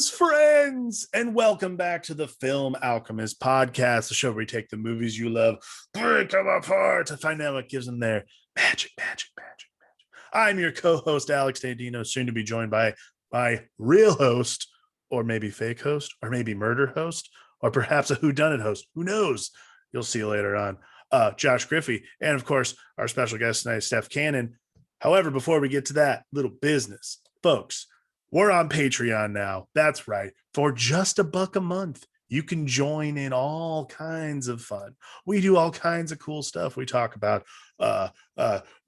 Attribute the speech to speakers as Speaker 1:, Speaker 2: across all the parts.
Speaker 1: Greetings, friends, and welcome back to the Film Alchemist podcast, the show where we take the movies you love, break them apart to find out what gives them their magic. I'm your co-host, Alex Dandino, soon to be joined by my real host, or maybe fake host, or maybe murder host, or perhaps a whodunit host. Who knows? You'll see later on. Josh Griffey, and of course, our special guest tonight, Steph Cannon. However, before we get to that, little business, folks. We're on Patreon now. That's right. For just $1 a month, you can join in all kinds of fun. We do all kinds of cool stuff. We talk about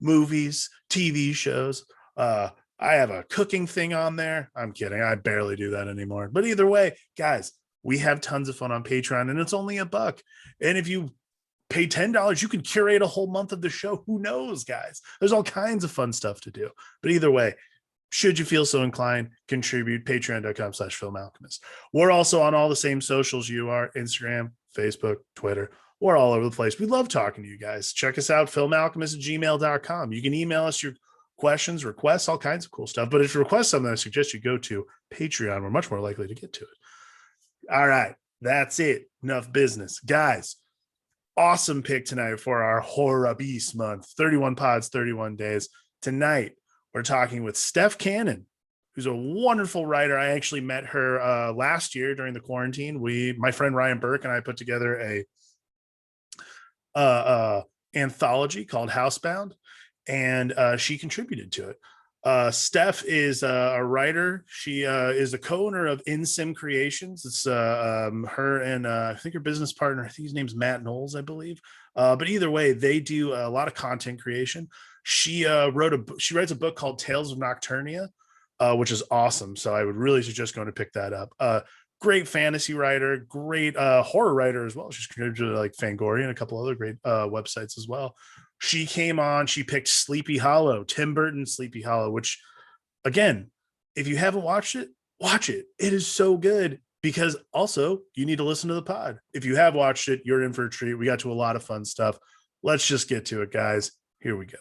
Speaker 1: movies, TV shows. I have a cooking thing on there. I'm kidding. I barely do that anymore. But either way, guys, we have tons of fun on Patreon, and it's only $1. And if you pay $10, you can curate a whole month of the show. Who knows, guys? There's all kinds of fun stuff to do. But either way, should you feel so inclined, contribute, patreon.com/filmalchemist. We're also on all the same socials you are, Instagram, Facebook, Twitter. We're all over the place. We love talking to you guys. Check us out, filmalchemist@gmail.com. You can email us your questions, requests, all kinds of cool stuff. But if you request something, I suggest you go to Patreon. We're much more likely to get to it. All right, that's it. Enough business. Guys, awesome pick tonight for our Horror Beast month. 31 pods, 31 days. Tonight, we're talking with Steph Cannon, who's a wonderful writer. I actually met her last year during the quarantine. My friend Ryan Burke and I put together a anthology called Housebound, and she contributed to it. Steph is a writer. She is the co-owner of InSim Creations. It's her and I think her business partner, I think his name's Matt Knowles, I believe. But either way, they do a lot of content creation. She writes a book called Tales of Nocturnia, which is awesome. So I would really suggest going to pick that up. Great fantasy writer, great horror writer as well. She's contributed to like Fangoria and a couple other great websites as well. She came on, she picked Sleepy Hollow, Tim Burton's Sleepy Hollow, which again, if you haven't watched it, watch it. It is so good because also you need to listen to the pod. If you have watched it, you're in for a treat. We got to a lot of fun stuff. Let's just get to it, guys. Here we go.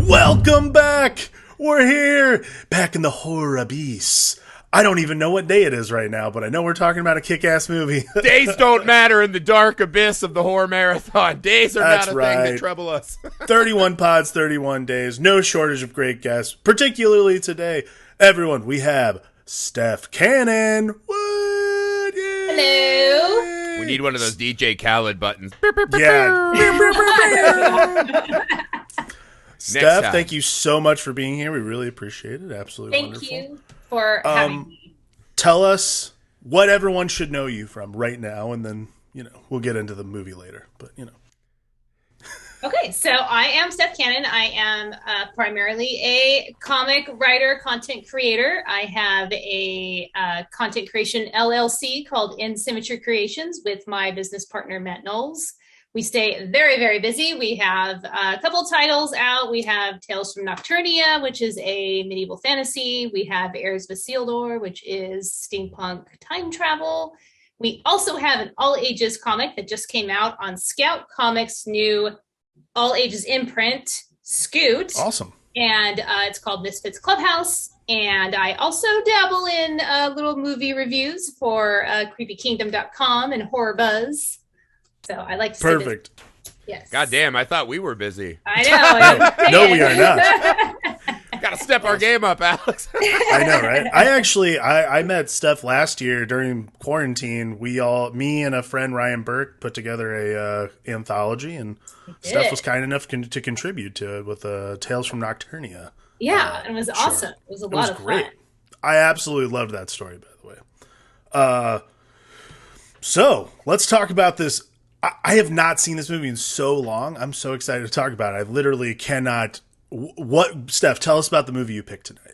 Speaker 1: Welcome back. We're here back in the Horror Beast. I don't even know what day it is right now, but I know we're talking about a kick-ass movie.
Speaker 2: Days don't matter in the dark abyss of the horror marathon. Days are
Speaker 1: That's
Speaker 2: not a
Speaker 1: right.
Speaker 2: thing that trouble us.
Speaker 1: 31 pods, 31 days. No shortage of great guests, particularly today. Everyone, we have Steph Cannon. What? Yay!
Speaker 3: Hello.
Speaker 2: We need one of those DJ Khaled buttons.
Speaker 1: Yeah. Steph,
Speaker 2: time.
Speaker 1: thank you so much for being here. We really appreciate it. Absolutely
Speaker 3: Thank
Speaker 1: wonderful.
Speaker 3: you for having me.
Speaker 1: Tell us what everyone should know you from right now, and then, we'll get into the movie later. But,
Speaker 3: Okay, so I am Steph Cannon. I am primarily a comic writer, content creator. I have a content creation LLC called InSim Creations with my business partner, Matt Knowles. We stay very, very busy. We have a couple titles out. We have Tales from Nocturnia, which is a medieval fantasy. We have Heirs of Isildur, which is steampunk time travel. We also have an all-ages comic that just came out on Scout Comics' new all-ages imprint, Scoot.
Speaker 1: Awesome.
Speaker 3: And it's called Misfits Clubhouse. And I also dabble in little movie reviews for creepykingdom.com and Horror Buzz. So I like to say
Speaker 1: Perfect.
Speaker 3: Yes.
Speaker 2: God damn, I thought we were busy.
Speaker 3: I know.
Speaker 1: No, we are not.
Speaker 2: Gotta step our game up, Alex.
Speaker 1: I know, right? I met Steph last year during quarantine. Me and a friend, Ryan Burke, put together a anthology, and Steph was kind enough to contribute to it with Tales from Nocturnia.
Speaker 3: Yeah, it was awesome. It was a lot of fun.
Speaker 1: I absolutely loved that story, by the way. So let's talk about this. I have not seen this movie in so long. I'm so excited to talk about it. I literally cannot. Steph, tell us about the movie you picked tonight.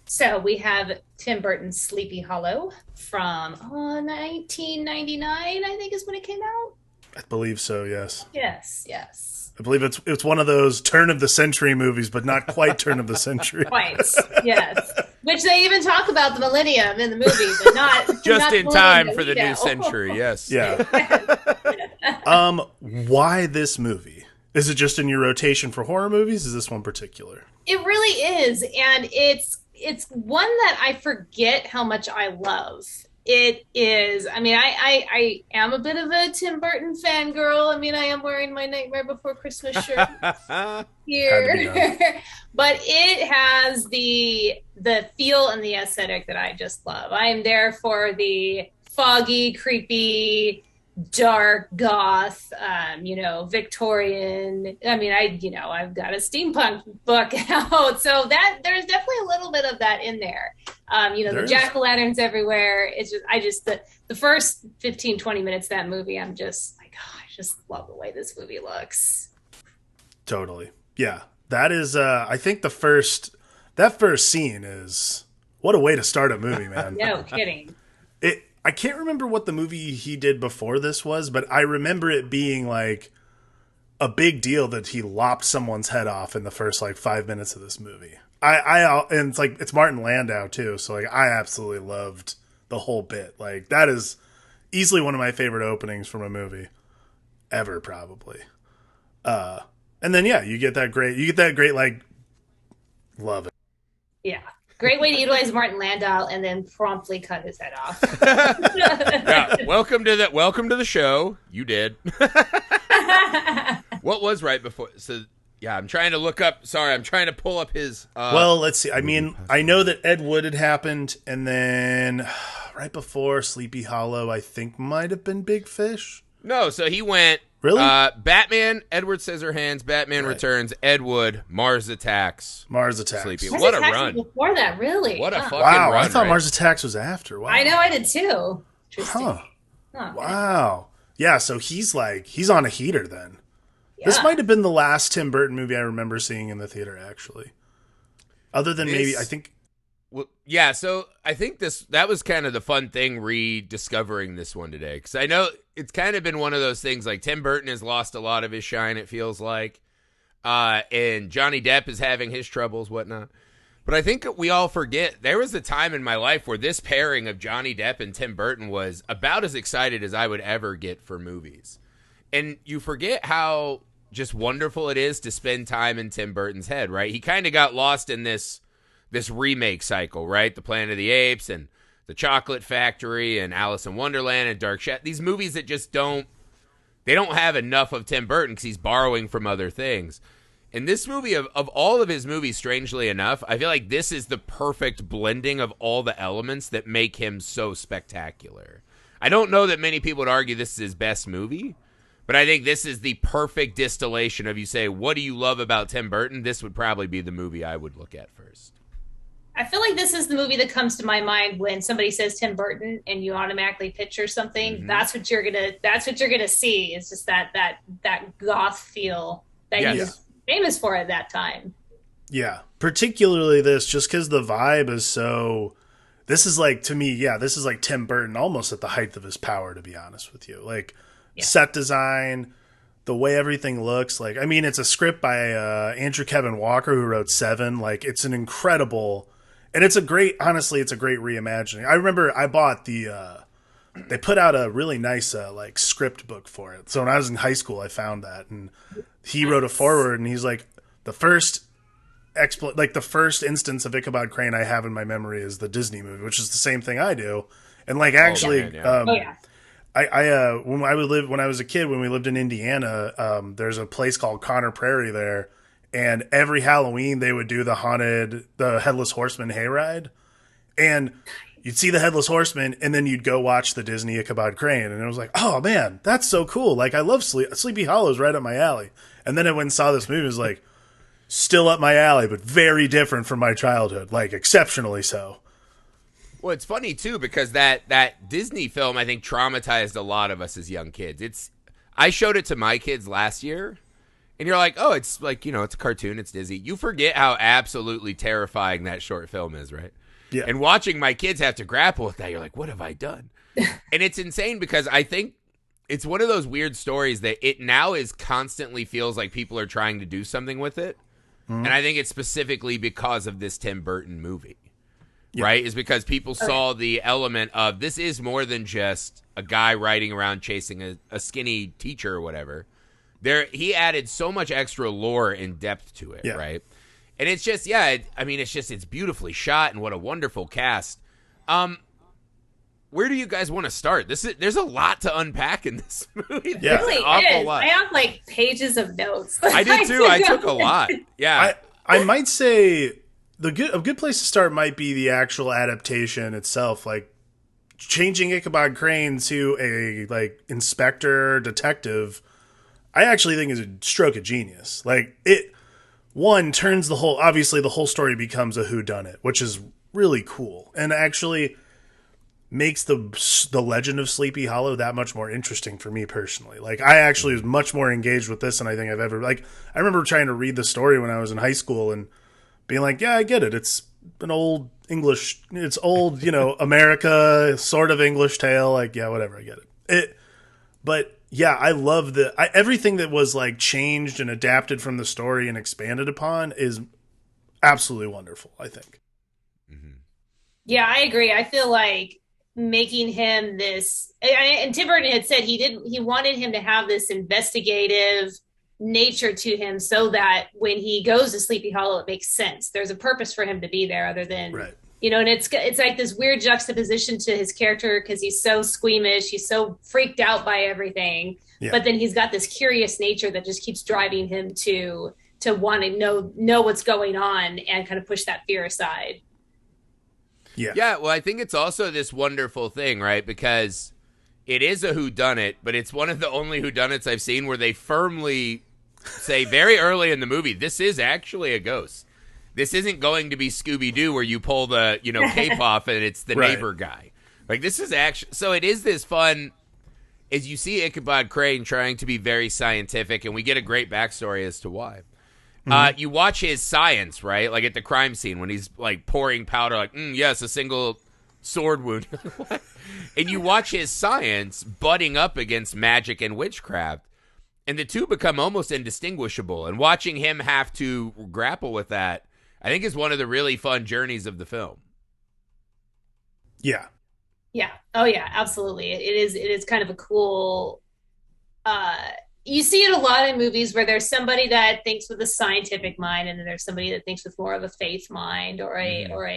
Speaker 3: So we have Tim Burton's Sleepy Hollow from 1999, I think is when it came out.
Speaker 1: I believe so, yes.
Speaker 3: Yes.
Speaker 1: I believe it's one of those turn of the century movies, but not quite turn of the century.
Speaker 3: Quite, yes. Which they even talk about the millennium in the movie, but not
Speaker 2: Just
Speaker 3: not
Speaker 2: in
Speaker 3: the
Speaker 2: time
Speaker 3: millennium,
Speaker 2: for the
Speaker 3: you
Speaker 2: new
Speaker 3: know.
Speaker 2: century. Yes.
Speaker 1: Yeah. Why this movie? Is it just in your rotation for horror movies? Is this one particular?
Speaker 3: It really is, and it's one that I forget how much I love. It is. I mean, I am a bit of a Tim Burton fangirl. I mean, I am wearing my Nightmare Before Christmas shirt here, but it has the feel and the aesthetic that I just love. I am there for the foggy, creepy, dark goth, Victorian. I mean, I've got a steampunk book out, so that there's definitely a little bit of that in there. The jack-o'-lanterns everywhere. It's just the first 15, 20 minutes of that movie, I'm just like, oh, I just love the way this movie looks.
Speaker 1: Totally. Yeah. That is, I think that first scene is, what a way to start a movie, man.
Speaker 3: No kidding.
Speaker 1: I can't remember what the movie he did before this was, but I remember it being like a big deal that he lopped someone's head off in the first like 5 minutes of this movie. And it's like, it's Martin Landau too. So like, I absolutely loved the whole bit. Like that is easily one of my favorite openings from a movie ever, probably. And then, yeah, you get that great, like, love it.
Speaker 3: Yeah. Great way to utilize Martin Landau and then promptly cut his head off.
Speaker 2: Yeah, welcome to the show. You did. What was right before? So yeah, I'm trying to look up. Sorry, I'm trying to pull up his.
Speaker 1: Well, let's see. I mean, I know that Ed Wood had happened, and then right before Sleepy Hollow, I think might have been Big Fish.
Speaker 2: No, so he went.
Speaker 1: Really?
Speaker 2: Batman, Edward Scissorhands, Batman Returns, Ed Wood, Mars Attacks.
Speaker 1: Sleepy.
Speaker 2: What a run.
Speaker 3: Before that, really.
Speaker 2: What a fucking
Speaker 1: run.
Speaker 2: run.
Speaker 1: I thought
Speaker 2: right?
Speaker 1: Mars Attacks was after. Wow.
Speaker 3: I know, I did too.
Speaker 1: Huh.
Speaker 3: Oh,
Speaker 1: wow. Yeah, so he's on a heater then.
Speaker 3: yeah.
Speaker 1: This might have been the last Tim Burton movie I remember seeing in the theater, actually. Other than maybe, I think...
Speaker 2: Well, yeah, so I think that was kind of the fun thing rediscovering this one today. Because I know it's kind of been one of those things, like Tim Burton has lost a lot of his shine, it feels like. And Johnny Depp is having his troubles, whatnot. But I think we all forget, there was a time in my life where this pairing of Johnny Depp and Tim Burton was about as excited as I would ever get for movies. And you forget how just wonderful it is to spend time in Tim Burton's head, right? He kind of got lost in this remake cycle, right? The Planet of the Apes and The Chocolate Factory and Alice in Wonderland and Dark Shadow. These movies that just don't have enough of Tim Burton because he's borrowing from other things. And this movie, of all of his movies, strangely enough, I feel like this is the perfect blending of all the elements that make him so spectacular. I don't know that many people would argue this is his best movie, but I think this is the perfect distillation of, you say, what do you love about Tim Burton? This would probably be the movie I would look at first.
Speaker 3: I feel like this is the movie that comes to my mind when somebody says Tim Burton and you automatically picture something.
Speaker 2: Mm-hmm.
Speaker 3: That's what you're gonna see. It's just that goth feel that he was famous for at that time.
Speaker 1: Yeah, particularly this, just because the vibe is so... This is like, to me, this is like Tim Burton almost at the height of his power, to be honest with you. Like, set design, the way everything looks. Like, I mean, it's a script by Andrew Kevin Walker, who wrote Seven. Like, it's an incredible... And it's a great reimagining. I remember I bought they put out a really nice like script book for it. So when I was in high school, I found that, and he wrote a foreword, and he's like, the first instance of Ichabod Crane I have in my memory is the Disney movie, which is the same thing I do. And like, actually, when I was a kid, when we lived in Indiana, there's a place called Connor Prairie there. And every Halloween they would do the Headless Horsemen hayride. And you'd see the Headless Horseman, and then you'd go watch the Disney Ichabod Crane. And it was like, oh man, that's so cool. Like, I love Sleepy Hollow's right up my alley. And then I went and saw this movie, it was like, still up my alley, but very different from my childhood. Like, exceptionally so.
Speaker 2: Well, it's funny too, because that Disney film, I think, traumatized a lot of us as young kids. I showed it to my kids last year. And you're like, oh, it's like, it's a cartoon, it's Disney. You forget how absolutely terrifying that short film is, right?
Speaker 1: Yeah.
Speaker 2: And watching my kids have to grapple with that, you're like, what have I done? And it's insane because I think it's one of those weird stories that it now is constantly feels like people are trying to do something with it. And I think it's specifically because of this Tim Burton movie, right? Is because people saw the element of this is more than just a guy riding around chasing a skinny teacher or whatever. He added so much extra lore and depth to it, right? And it's just, it's beautifully shot and what a wonderful cast. Where do you guys want to start? There's a lot to unpack in this movie.
Speaker 3: Yeah. Really is. Lot. I have like pages of notes.
Speaker 2: I did too. I took a lot. Yeah.
Speaker 1: I might say a good place to start might be the actual adaptation itself. Like changing Ichabod Crane to a like inspector detective, I actually think is a stroke of genius. Like turns the whole story becomes a whodunit, which is really cool. And actually makes the legend of Sleepy Hollow that much more interesting for me personally. Like I actually was much more engaged with this than I think I've ever, like I remember trying to read the story when I was in high school and being like, yeah, I get it. It's an old English, it's old, America sort of English tale. Like, yeah, whatever. I get it. But yeah, I love everything that was like changed and adapted from the story and expanded upon is absolutely wonderful, I think.
Speaker 2: Mm-hmm.
Speaker 3: Yeah, I agree. I feel like making him this, and Tim Burton had said he wanted him to have this investigative nature to him so that when he goes to Sleepy Hollow, it makes sense. There's a purpose for him to be there other than,
Speaker 1: right.
Speaker 3: And it's like this weird juxtaposition to his character because he's so squeamish, he's so freaked out by everything, but then he's got this curious nature that just keeps driving him to want to know what's going on and kind of push that fear aside.
Speaker 2: Yeah, well, I think it's also this wonderful thing, right? Because it is a whodunit, but it's one of the only whodunits I've seen where they firmly say very early in the movie, this is actually a ghost. This isn't going to be Scooby-Doo where you pull the, cape off and it's the neighbor guy. Like, this is actually... So it is this fun... As you see Ichabod Crane trying to be very scientific, and we get a great backstory as to why. You watch his science, right? Like at the crime scene when he's like pouring powder, like, yes, a single sword wound. And you watch his science butting up against magic and witchcraft, and the two become almost indistinguishable. And watching him have to grapple with that, I think is one of the really fun journeys of the film.
Speaker 1: Yeah.
Speaker 3: Yeah. Oh yeah, absolutely. It is kind of a cool, you see it a lot in movies where there's somebody that thinks with a scientific mind, and then there's somebody that thinks with more of a faith mind or a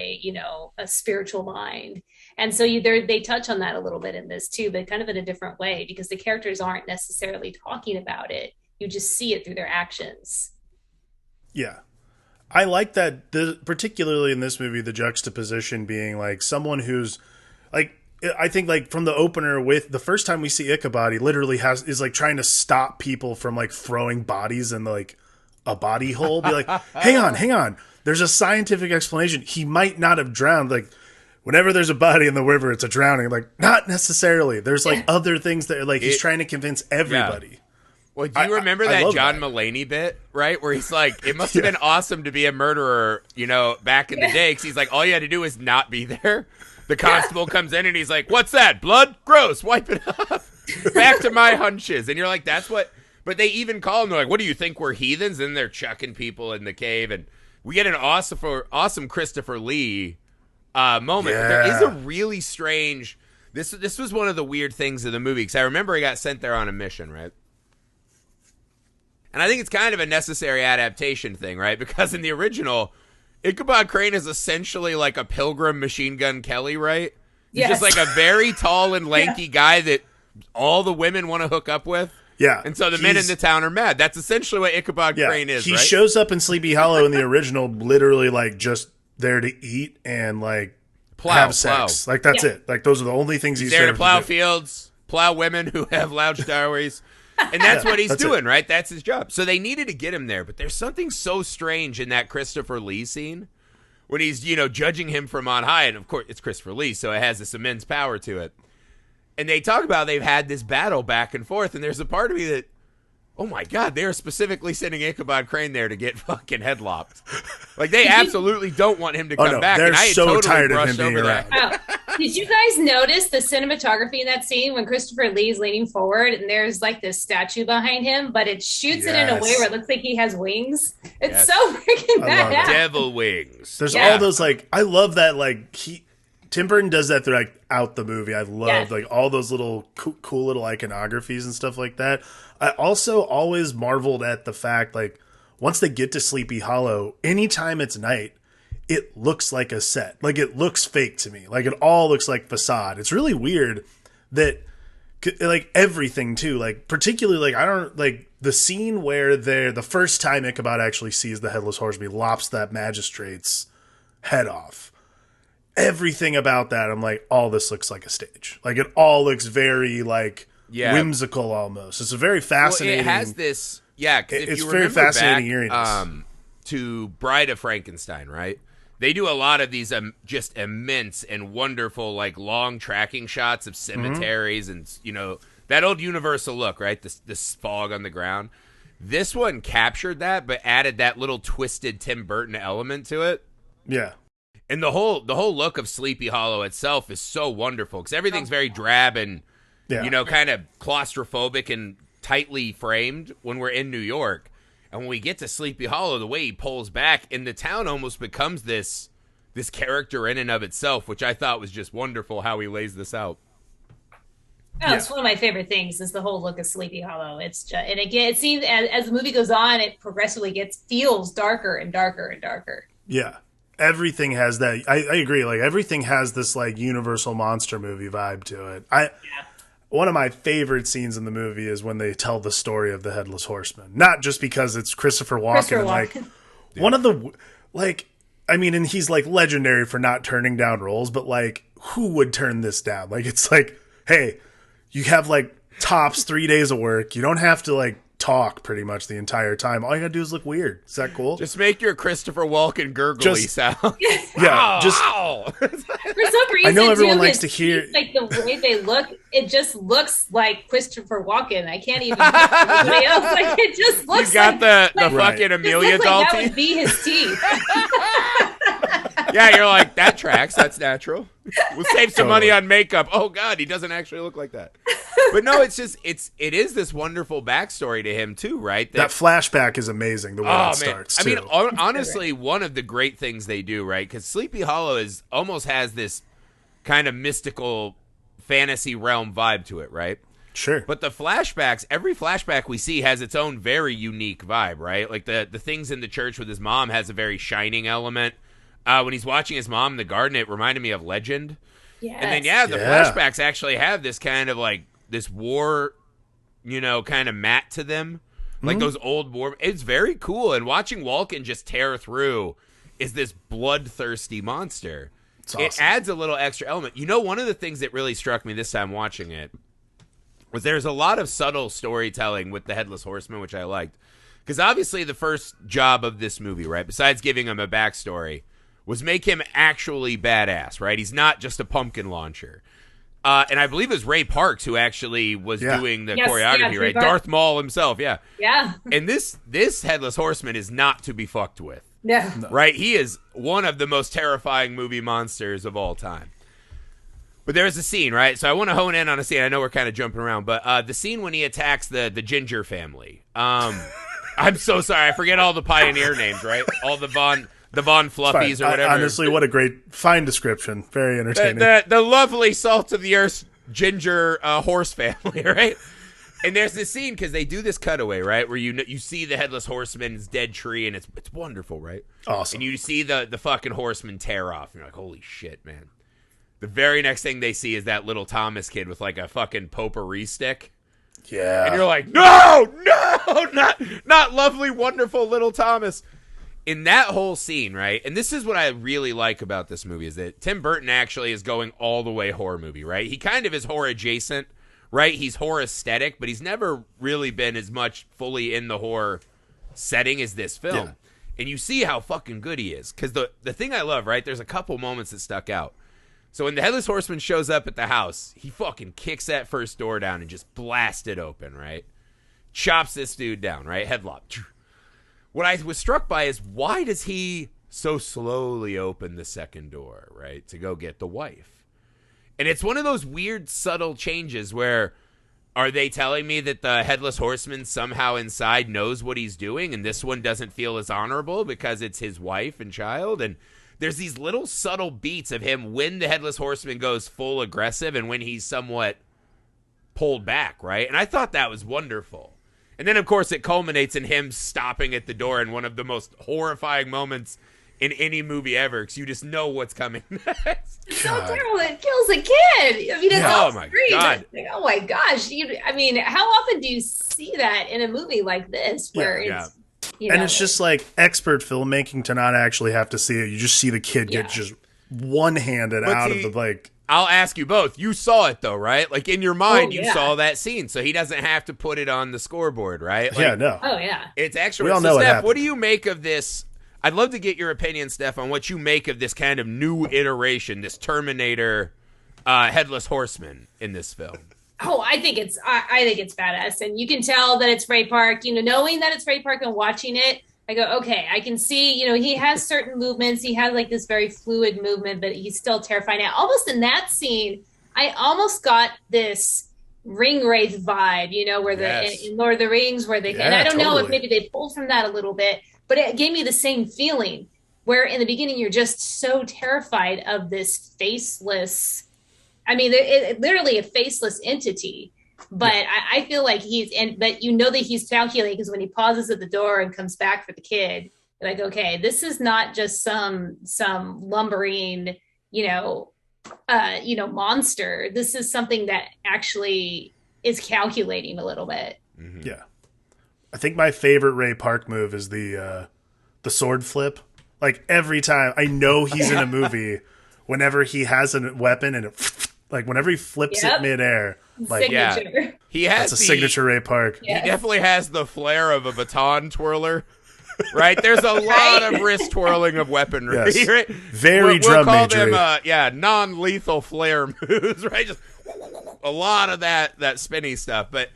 Speaker 3: spiritual mind. And so they touch on that a little bit in this too, but kind of in a different way because the characters aren't necessarily talking about it. You just see it through their actions.
Speaker 1: Yeah. I like that, particularly in this movie, the juxtaposition being like someone who's like, I think like from the opener with the first time we see Ichabod, he literally is like trying to stop people from like throwing bodies in like a body hole. Be like, hang on. There's a scientific explanation. He might not have drowned. Like whenever there's a body in the river, it's a drowning. Like not necessarily. There's like other things that like he's trying to convince everybody.
Speaker 2: Yeah. Well, do you remember that John Mulaney bit, right? Where he's like, it must have been awesome to be a murderer, back in the day. Because he's like, all you had to do is not be there. The constable comes in and he's like, what's that? Blood? Gross. Wipe it off. Back to my hunches. And you're like, that's what... But they even call him, they're like, what do you think, we're heathens? And they're chucking people in the cave. And we get an awesome Christopher Lee moment.
Speaker 1: Yeah.
Speaker 2: But there is a really strange... This was one of the weird things of the movie. Because I remember he got sent there on a mission, right? And I think it's kind of a necessary adaptation thing, right? Because in the original... Ichabod Crane is essentially like a Pilgrim Machine Gun Kelly, right? He's just like a very tall and lanky guy that all the women want to hook up with.
Speaker 1: Yeah.
Speaker 2: And so the men in the town are mad. That's essentially what Ichabod Crane is,
Speaker 1: He
Speaker 2: right?
Speaker 1: shows up in Sleepy Hollow in the original literally like just there to eat and like have sex. Like that's it. Like those are the only things he's
Speaker 2: there to plow fields, plow women who have loud dowries. And that's what he's doing, right? That's his job. So they needed to get him there. But there's something so strange in that Christopher Lee scene when he's, judging him from on high. And, of course, it's Christopher Lee, so it has this immense power to it. And they talk about they've had this battle back and forth. And there's a part of me that, oh, my God, they're specifically sending Ichabod Crane there to get fucking headlocked. Like, they absolutely don't want him to come back.
Speaker 1: They're
Speaker 2: and I had
Speaker 1: so
Speaker 2: totally
Speaker 1: tired of him
Speaker 2: brushed
Speaker 1: being
Speaker 2: over
Speaker 1: around.
Speaker 2: that.
Speaker 3: Did you guys notice the cinematography in that scene when Christopher Lee's leaning forward and there's like this statue behind him, but it shoots it in a way where it looks like he has wings? It's so freaking badass.
Speaker 2: Devil wings.
Speaker 1: There's all those like, I love that, like Tim Burton does that throughout the movie. I love like all those little cool little iconographies and stuff like that. I also always marveled at the fact, like, once they get to Sleepy Hollow, anytime it's night, it looks like a set. Like, it looks fake to me. Like, it all looks like facade. It's really weird that, like, everything, too. Like, particularly, like, I don't, like, the scene where the first time Ichabod actually sees the Headless Horseman, he lops that magistrate's head off. Everything about that, I'm like, all this looks like a stage. Like, it all looks very, like, whimsical almost. It's a very fascinating...
Speaker 2: Well, it has this... Yeah, because if
Speaker 1: it's
Speaker 2: you
Speaker 1: very
Speaker 2: remember
Speaker 1: fascinating
Speaker 2: back
Speaker 1: eeriness.
Speaker 2: To Bride of Frankenstein, right? They do a lot of these just immense and wonderful, like, long tracking shots of cemeteries and, you know, that old Universal look, right? This fog on the ground. This one captured that, but added that little twisted Tim Burton element to it.
Speaker 1: Yeah.
Speaker 2: And the whole look of Sleepy Hollow itself is so wonderful because everything's very drab and, you know, kind of claustrophobic and tightly framed when we're in New York. And when we get to Sleepy Hollow, the way he pulls back and the town almost becomes this character in and of itself, which I thought was just wonderful how he lays this out.
Speaker 3: Oh, it's one of my favorite things is the whole look of Sleepy Hollow. It's just, and again, it seems as the movie goes on, it progressively feels darker and darker and darker.
Speaker 1: Yeah. Everything has that. I agree. Like, everything has this, like, Universal monster movie vibe to it. One of my favorite scenes in the movie is when they tell the story of the Headless Horseman. Not just because it's Christopher Walken. Like, one of the, like, I mean, and he's, like, legendary for not turning down roles, but, like, who would turn this down? Like, it's like, hey, you have, like, tops 3 days of work. You don't have to, like, talk pretty much the entire time. All you gotta do is look weird. Is that cool?
Speaker 2: Just make your Christopher Walken gurgly sound.
Speaker 1: Yeah, just
Speaker 3: for some reason,
Speaker 1: I know everyone likes to hear
Speaker 3: like the way they look. It just looks like Christopher Walken. I can't even anybody else. Like, it just looks.
Speaker 2: He's got
Speaker 3: like,
Speaker 2: the fucking Amelia doll
Speaker 3: like
Speaker 2: teeth.
Speaker 3: That would be his teeth.
Speaker 2: Yeah, you're like, that tracks. That's natural. We'll save some money on makeup. Oh God, he doesn't actually look like that. But no, it is this wonderful backstory to him too, right?
Speaker 1: That flashback is amazing. The way it starts.
Speaker 2: I mean, honestly, one of the great things they do, right? Because Sleepy Hollow almost has this kind of mystical fantasy realm vibe to it, right?
Speaker 1: Sure.
Speaker 2: But the flashbacks, every flashback we see has its own very unique vibe, right? Like the things in the church with his mom has a very shining element. When he's watching his mom in the garden, it reminded me of Legend.
Speaker 3: Yes.
Speaker 2: And then, the flashbacks actually have this kind of like this war, you know, kind of mat to them. Like those old war. It's very cool. And watching Walken just tear through is this bloodthirsty monster. It's awesome. It adds a little extra element. You know, one of the things that really struck me this time watching it was there's a lot of subtle storytelling with the Headless Horseman, which I liked. Because obviously the first job of this movie, right, besides giving him a backstory, was make him actually badass, right? He's not just a pumpkin launcher. And I believe it was Ray Parks who actually was doing the choreography, right? Darth Maul himself, yeah. And this Headless Horseman is not to be fucked with.
Speaker 3: No.
Speaker 2: Right? He is one of the most terrifying movie monsters of all time. But there's a scene, right? So I want to hone in on a scene. I know we're kind of jumping around, but the scene when he attacks the Ginger family. I'm so sorry. I forget all the Pioneer names, right? All the Von Fluffies or whatever.
Speaker 1: Honestly, what a fine description. Very entertaining.
Speaker 2: The lovely salt of the earth ginger horse family, right? And there's this scene because they do this cutaway, right, where you see the Headless Horseman's dead tree, and it's wonderful, right?
Speaker 1: Awesome.
Speaker 2: And you see the fucking horseman tear off, and you're like, holy shit, man. The very next thing they see is that little Thomas kid with like a fucking potpourri stick.
Speaker 1: Yeah.
Speaker 2: And you're like, no, not lovely, wonderful little Thomas. In that whole scene, right, and this is what I really like about this movie, is that Tim Burton actually is going all the way horror movie, right? He kind of is horror adjacent, right? He's horror aesthetic, but he's never really been as much fully in the horror setting as this film. Yeah. And you see how fucking good he is. Because the thing I love, right, there's a couple moments that stuck out. So when the Headless Horseman shows up at the house, he fucking kicks that first door down and just blasts it open, right? Chops this dude down, right? Headlock. What I was struck by is, why does he so slowly open the second door, right, to go get the wife? And it's one of those weird, subtle changes where are they telling me that the Headless Horseman somehow inside knows what he's doing and this one doesn't feel as honorable because it's his wife and child? And there's these little subtle beats of him when the Headless Horseman goes full aggressive and when he's somewhat pulled back, right? And I thought that was wonderful. And then, of course, it culminates in him stopping at the door in one of the most horrifying moments in any movie ever, because you just know what's coming next.
Speaker 3: It's so terrible. It kills a kid. I mean, it's all
Speaker 2: oh my
Speaker 3: screams.
Speaker 2: God.
Speaker 3: Like, oh my gosh. I mean, how often do you see that in a movie like this where it's, you know,
Speaker 1: and it's just like expert filmmaking to not actually have to see it. You just see the kid get just one-handed out of the, like...
Speaker 2: I'll ask you both. You saw it, though, right? Like, in your mind, you
Speaker 3: yeah.
Speaker 2: saw that scene, so he doesn't have to put it on the scoreboard, right? Like,
Speaker 1: yeah, no.
Speaker 3: Oh, yeah.
Speaker 2: It's actually...
Speaker 1: We all
Speaker 2: so,
Speaker 1: know what
Speaker 2: Steph,
Speaker 1: happened.
Speaker 2: what do you make of this? I'd love to get your opinion, Steph, on what you make of this kind of new iteration, this Terminator Headless Horseman in this film.
Speaker 3: Oh, I think it's badass, and you can tell that it's Ray Park. You know, knowing that it's Ray Park and watching it, I go, okay, I can see. You know, he has certain movements. He has like this very fluid movement, but he's still terrifying. Now, almost in that scene, I almost got this ring wraith vibe. You know, where in Lord of the Rings, where they and I don't know if maybe they pulled from that a little bit, but it gave me the same feeling. Where in the beginning you're just so terrified of this faceless. I mean, it literally a faceless entity. But I feel like but you know that he's calculating, because when he pauses at the door and comes back for the kid, you're like, okay, this is not just some lumbering, monster. This is something that actually is calculating a little bit.
Speaker 2: Mm-hmm.
Speaker 1: Yeah. I think my favorite Ray Park move is the sword flip. Like every time I know he's in a movie, whenever he has a weapon and it, like whenever he flips it midair, like
Speaker 3: signature.
Speaker 2: He has
Speaker 1: that's a signature Ray Park.
Speaker 3: Yes.
Speaker 2: He definitely has the flair of a baton twirler, right? There's a lot of wrist twirling of weaponry.
Speaker 1: Yes.
Speaker 2: Right?
Speaker 1: Very drum
Speaker 2: call
Speaker 1: majory.
Speaker 2: them, non-lethal flare moves, right? Just a lot of that spinny stuff. But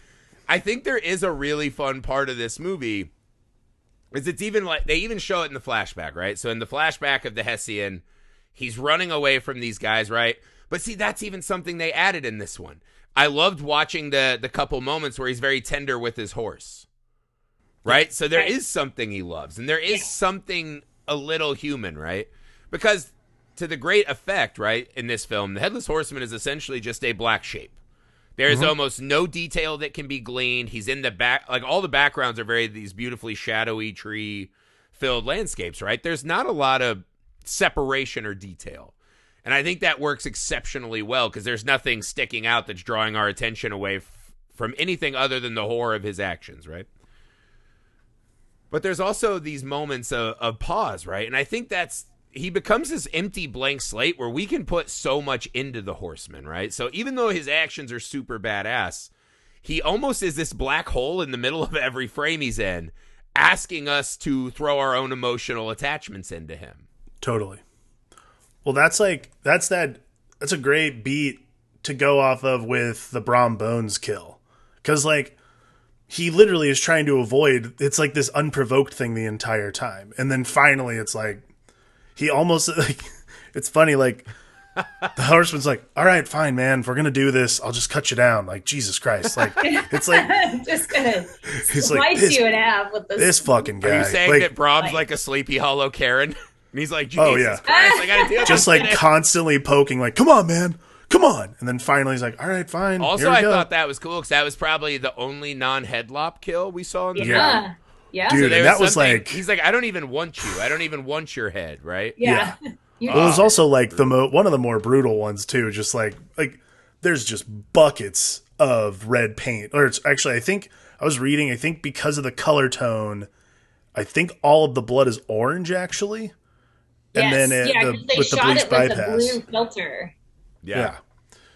Speaker 2: I think there is a really fun part of this movie. Is it's even like they even show it in the flashback, right? So in the flashback of the Hessian, he's running away from these guys, right? But see, that's even something they added in this one. I loved watching the couple moments where he's very tender with his horse, right? So there is something he loves, and there is something a little human, right? Because to the great effect, right, in this film, the Headless Horseman is essentially just a black shape. There is almost no detail that can be gleaned. He's in the back, like all the backgrounds are these beautifully shadowy tree-filled landscapes, right? There's not a lot of separation or detail. And I think that works exceptionally well because there's nothing sticking out that's drawing our attention away from anything other than the horror of his actions, right? But there's also these moments of pause, right? And I think he becomes this empty blank slate where we can put so much into the Horseman, right? So even though his actions are super badass, he almost is this black hole in the middle of every frame he's in, asking us to throw our own emotional attachments into him.
Speaker 1: Totally. Well, that's a great beat to go off of with the Brom Bones kill. Because, like, he literally is trying to avoid, it's like this unprovoked thing the entire time. And then finally it's like, he almost, like, it's funny, like, the Horseman's like, all right, fine, man, if we're going to do this, I'll just cut you down. Like, Jesus Christ. Like, it's like,
Speaker 3: just going to slice
Speaker 1: like,
Speaker 3: you in half with
Speaker 1: this fucking guy.
Speaker 2: Are you saying
Speaker 1: like,
Speaker 2: that Brom's like a Sleepy Hollow Karen? And he's like, Jesus Christ, I got to deal with
Speaker 1: just
Speaker 2: this
Speaker 1: like
Speaker 2: today.
Speaker 1: constantly poking, like, come on, man, come on. And then finally he's like, all right, fine.
Speaker 2: Also,
Speaker 1: here we
Speaker 2: I
Speaker 1: go.
Speaker 2: thought that was cool because that was probably the only non-headlop kill we saw in the film.
Speaker 3: Yeah.
Speaker 1: Dude,
Speaker 2: So
Speaker 1: and that was like,
Speaker 2: he's like, I don't even want you. I don't even want your head, right?
Speaker 3: Yeah.
Speaker 1: Well, it was also like one of the more brutal ones too. Just like there's just buckets of red paint. Or it's actually, I think because of the color tone, I think all of the blood is orange actually. And then with the bleach bypass,
Speaker 3: a blue filter.
Speaker 2: Yeah.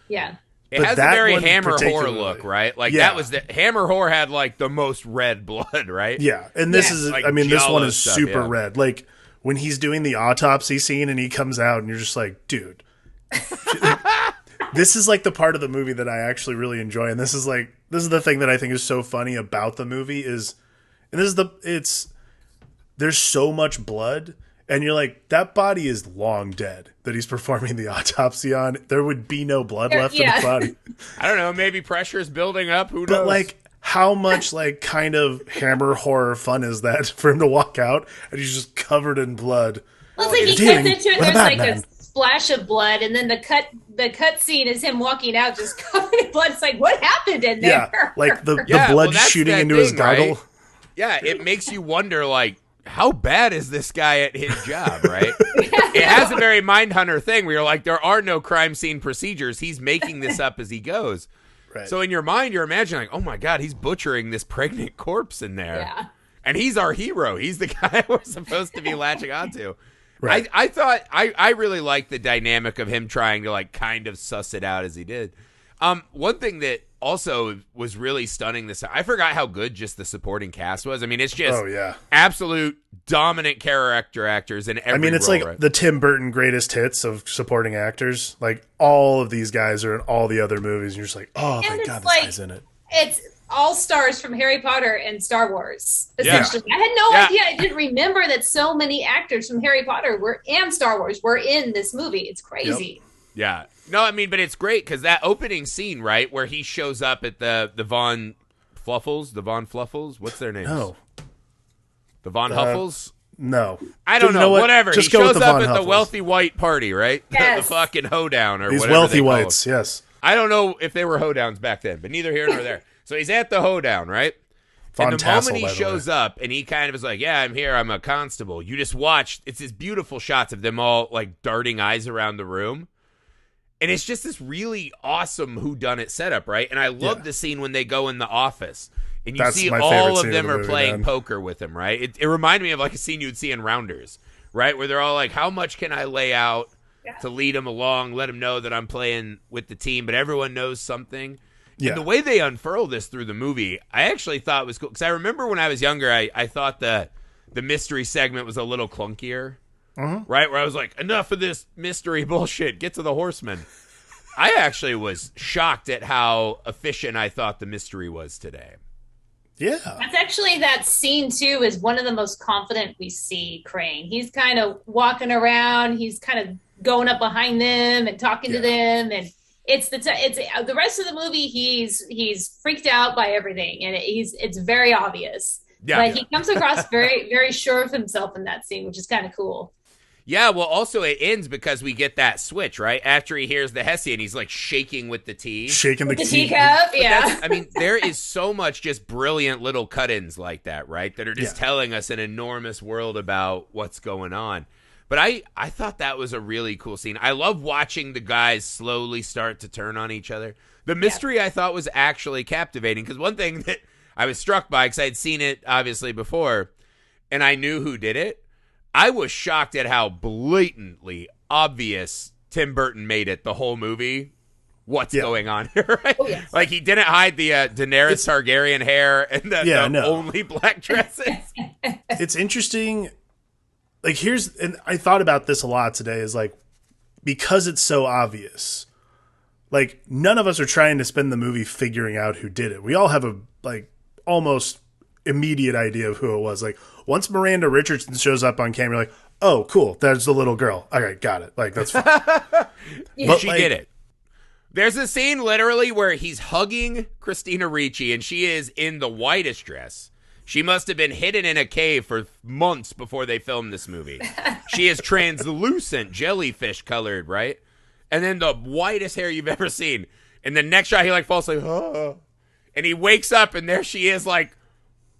Speaker 3: Yeah.
Speaker 2: It
Speaker 1: But
Speaker 2: has a
Speaker 1: that
Speaker 2: very
Speaker 1: one
Speaker 2: Hammer horror
Speaker 1: particularly-
Speaker 2: look, right? Like
Speaker 1: Yeah.
Speaker 2: that was the Hammer horror had like the most red blood, right?
Speaker 1: Yeah, and this is,
Speaker 2: Like
Speaker 1: I mean, this one
Speaker 2: giallo
Speaker 1: is
Speaker 2: stuff,
Speaker 1: super
Speaker 2: yeah.
Speaker 1: red. Like when he's doing the autopsy scene and he comes out and you're just like, dude, this is like the part of the movie that I actually really enjoy. And this is the thing that I think is so funny about the movie is, and there's so much blood And you're like, that body is long dead that he's performing the autopsy on. There would be no blood left in the body.
Speaker 2: I don't know. Maybe pressure is building up. Who knows?
Speaker 1: But like, how much like kind of Hammer horror fun is that for him to walk out and he's just covered in blood?
Speaker 3: Well, it's like he cuts into it. There's like a splash of blood, and then the cut scene is him walking out just covered in blood. It's like, what happened in there?
Speaker 1: Yeah, like the blood shooting into his goggle.
Speaker 2: Right? Yeah, it makes you wonder, like, how bad is this guy at his job, right? It has a very Mindhunter thing where you're like, there are no crime scene procedures. He's making this up as he goes. Right. So in your mind, you're imagining, like, oh my God, he's butchering this pregnant corpse in there.
Speaker 3: Yeah.
Speaker 2: And he's our hero. He's the guy we're supposed to be latching onto.
Speaker 1: Right.
Speaker 2: I thought I really liked the dynamic of him trying to like kind of suss it out as he did. One thing that also was really stunning I forgot how good just the supporting cast was. I mean, it's just absolute dominant character actors in every
Speaker 1: it's
Speaker 2: role,
Speaker 1: like
Speaker 2: right?
Speaker 1: the Tim Burton greatest hits of supporting actors. Like all of these guys are in all the other movies. And you're just like, oh, thank God this guy's in it.
Speaker 3: It's all stars from Harry Potter and Star Wars, essentially. Yeah. I had no idea. I didn't remember that so many actors from Harry Potter and Star Wars were in this movie. It's crazy.
Speaker 2: Yep. Yeah. No, I mean, but it's great because that opening scene, right, where he shows up at the Von Fluffles, what's their names?
Speaker 1: No.
Speaker 2: The Von Huffles?
Speaker 1: No.
Speaker 2: I don't know. Whatever.
Speaker 1: Just
Speaker 2: he
Speaker 1: go
Speaker 2: shows
Speaker 1: with
Speaker 2: up
Speaker 1: the
Speaker 2: at
Speaker 1: Von
Speaker 2: the wealthy white party, right?
Speaker 3: Yes.
Speaker 2: The fucking hoedown or
Speaker 1: These
Speaker 2: whatever. These
Speaker 1: wealthy whites, yes.
Speaker 2: I don't know if they were hoedowns back then, but neither here nor there. So he's at the hoedown, right?
Speaker 1: Von
Speaker 2: and the
Speaker 1: Tassel,
Speaker 2: moment he shows up and he kind of is like, yeah, I'm here. I'm a constable. You just watch. It's these beautiful shots of them all like darting eyes around the room. And it's just this really awesome whodunit setup, right? And I love the scene when they go in the office. And you see all of them are playing poker with him, right? It reminded me of like a scene you'd see in Rounders, right? Where they're all like, how much can I lay out to lead him along, let him know that I'm playing with the team, but everyone knows something. Yeah. And the way they unfurl this through the movie, I actually thought was cool. Because I remember when I was younger, I thought the mystery segment was a little clunkier, right? Where I was like, enough of this mystery bullshit. Get to the horsemen. I actually was shocked at how efficient I thought the mystery was today.
Speaker 1: Yeah.
Speaker 3: That's actually that scene, too, is one of the most confident we see Crane. He's kind of walking around. He's kind of going up behind them and talking to them. And it's the rest of the movie, he's freaked out by everything. And it's very obvious. Yeah, but he comes across very, very sure of himself in that scene, which is kind of cool.
Speaker 2: Yeah, well, also it ends because we get that switch, right? After he hears the Hessian, he's like shaking with the tea.
Speaker 1: Shaking the
Speaker 3: teacup, yeah.
Speaker 2: I mean, there is so much just brilliant little cut-ins like that, right? That are just telling us an enormous world about what's going on. But I thought that was a really cool scene. I love watching the guys slowly start to turn on each other. The mystery I thought was actually captivating because one thing that I was struck by, because I had seen it obviously before, and I knew who did it, I was shocked at how blatantly obvious Tim Burton made it the whole movie. What's going on here, right? Oh, yes. Like, he didn't hide the Daenerys Targaryen hair and the only black dresses.
Speaker 1: It's interesting. Like, and I thought about this a lot today, is like, because it's so obvious, like, none of us are trying to spend the movie figuring out who did it. We all have a, like, almost immediate idea of who it was. Like, once Miranda Richardson shows up on camera, like, oh, cool, that's the little girl. All right, got it. Like, that's fine.
Speaker 2: But she did it. There's a scene literally where he's hugging Christina Ricci, and she is in the whitest dress. She must have been hidden in a cave for months before they filmed this movie. She is translucent, jellyfish colored, right? And then the whitest hair you've ever seen. And the next shot, he like falls like, oh. And he wakes up, and there she is, like,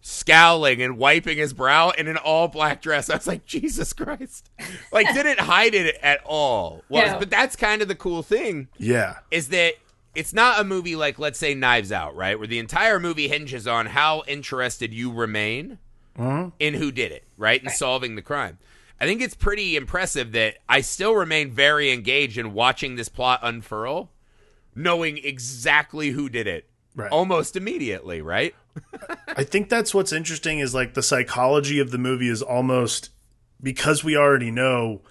Speaker 2: scowling and wiping his brow in an all black dress. I was like, Jesus Christ. Like, didn't hide it at all. But that's kind of the cool thing.
Speaker 1: Yeah.
Speaker 2: Is that it's not a movie like, let's say, Knives Out, right? Where the entire movie hinges on how interested you remain in who did it, right? In solving the crime. I think it's pretty impressive that I still remain very engaged in watching this plot unfurl, knowing exactly who did it almost immediately, right?
Speaker 1: I think that's what's interesting, is like the psychology of the movie is almost, because we already know,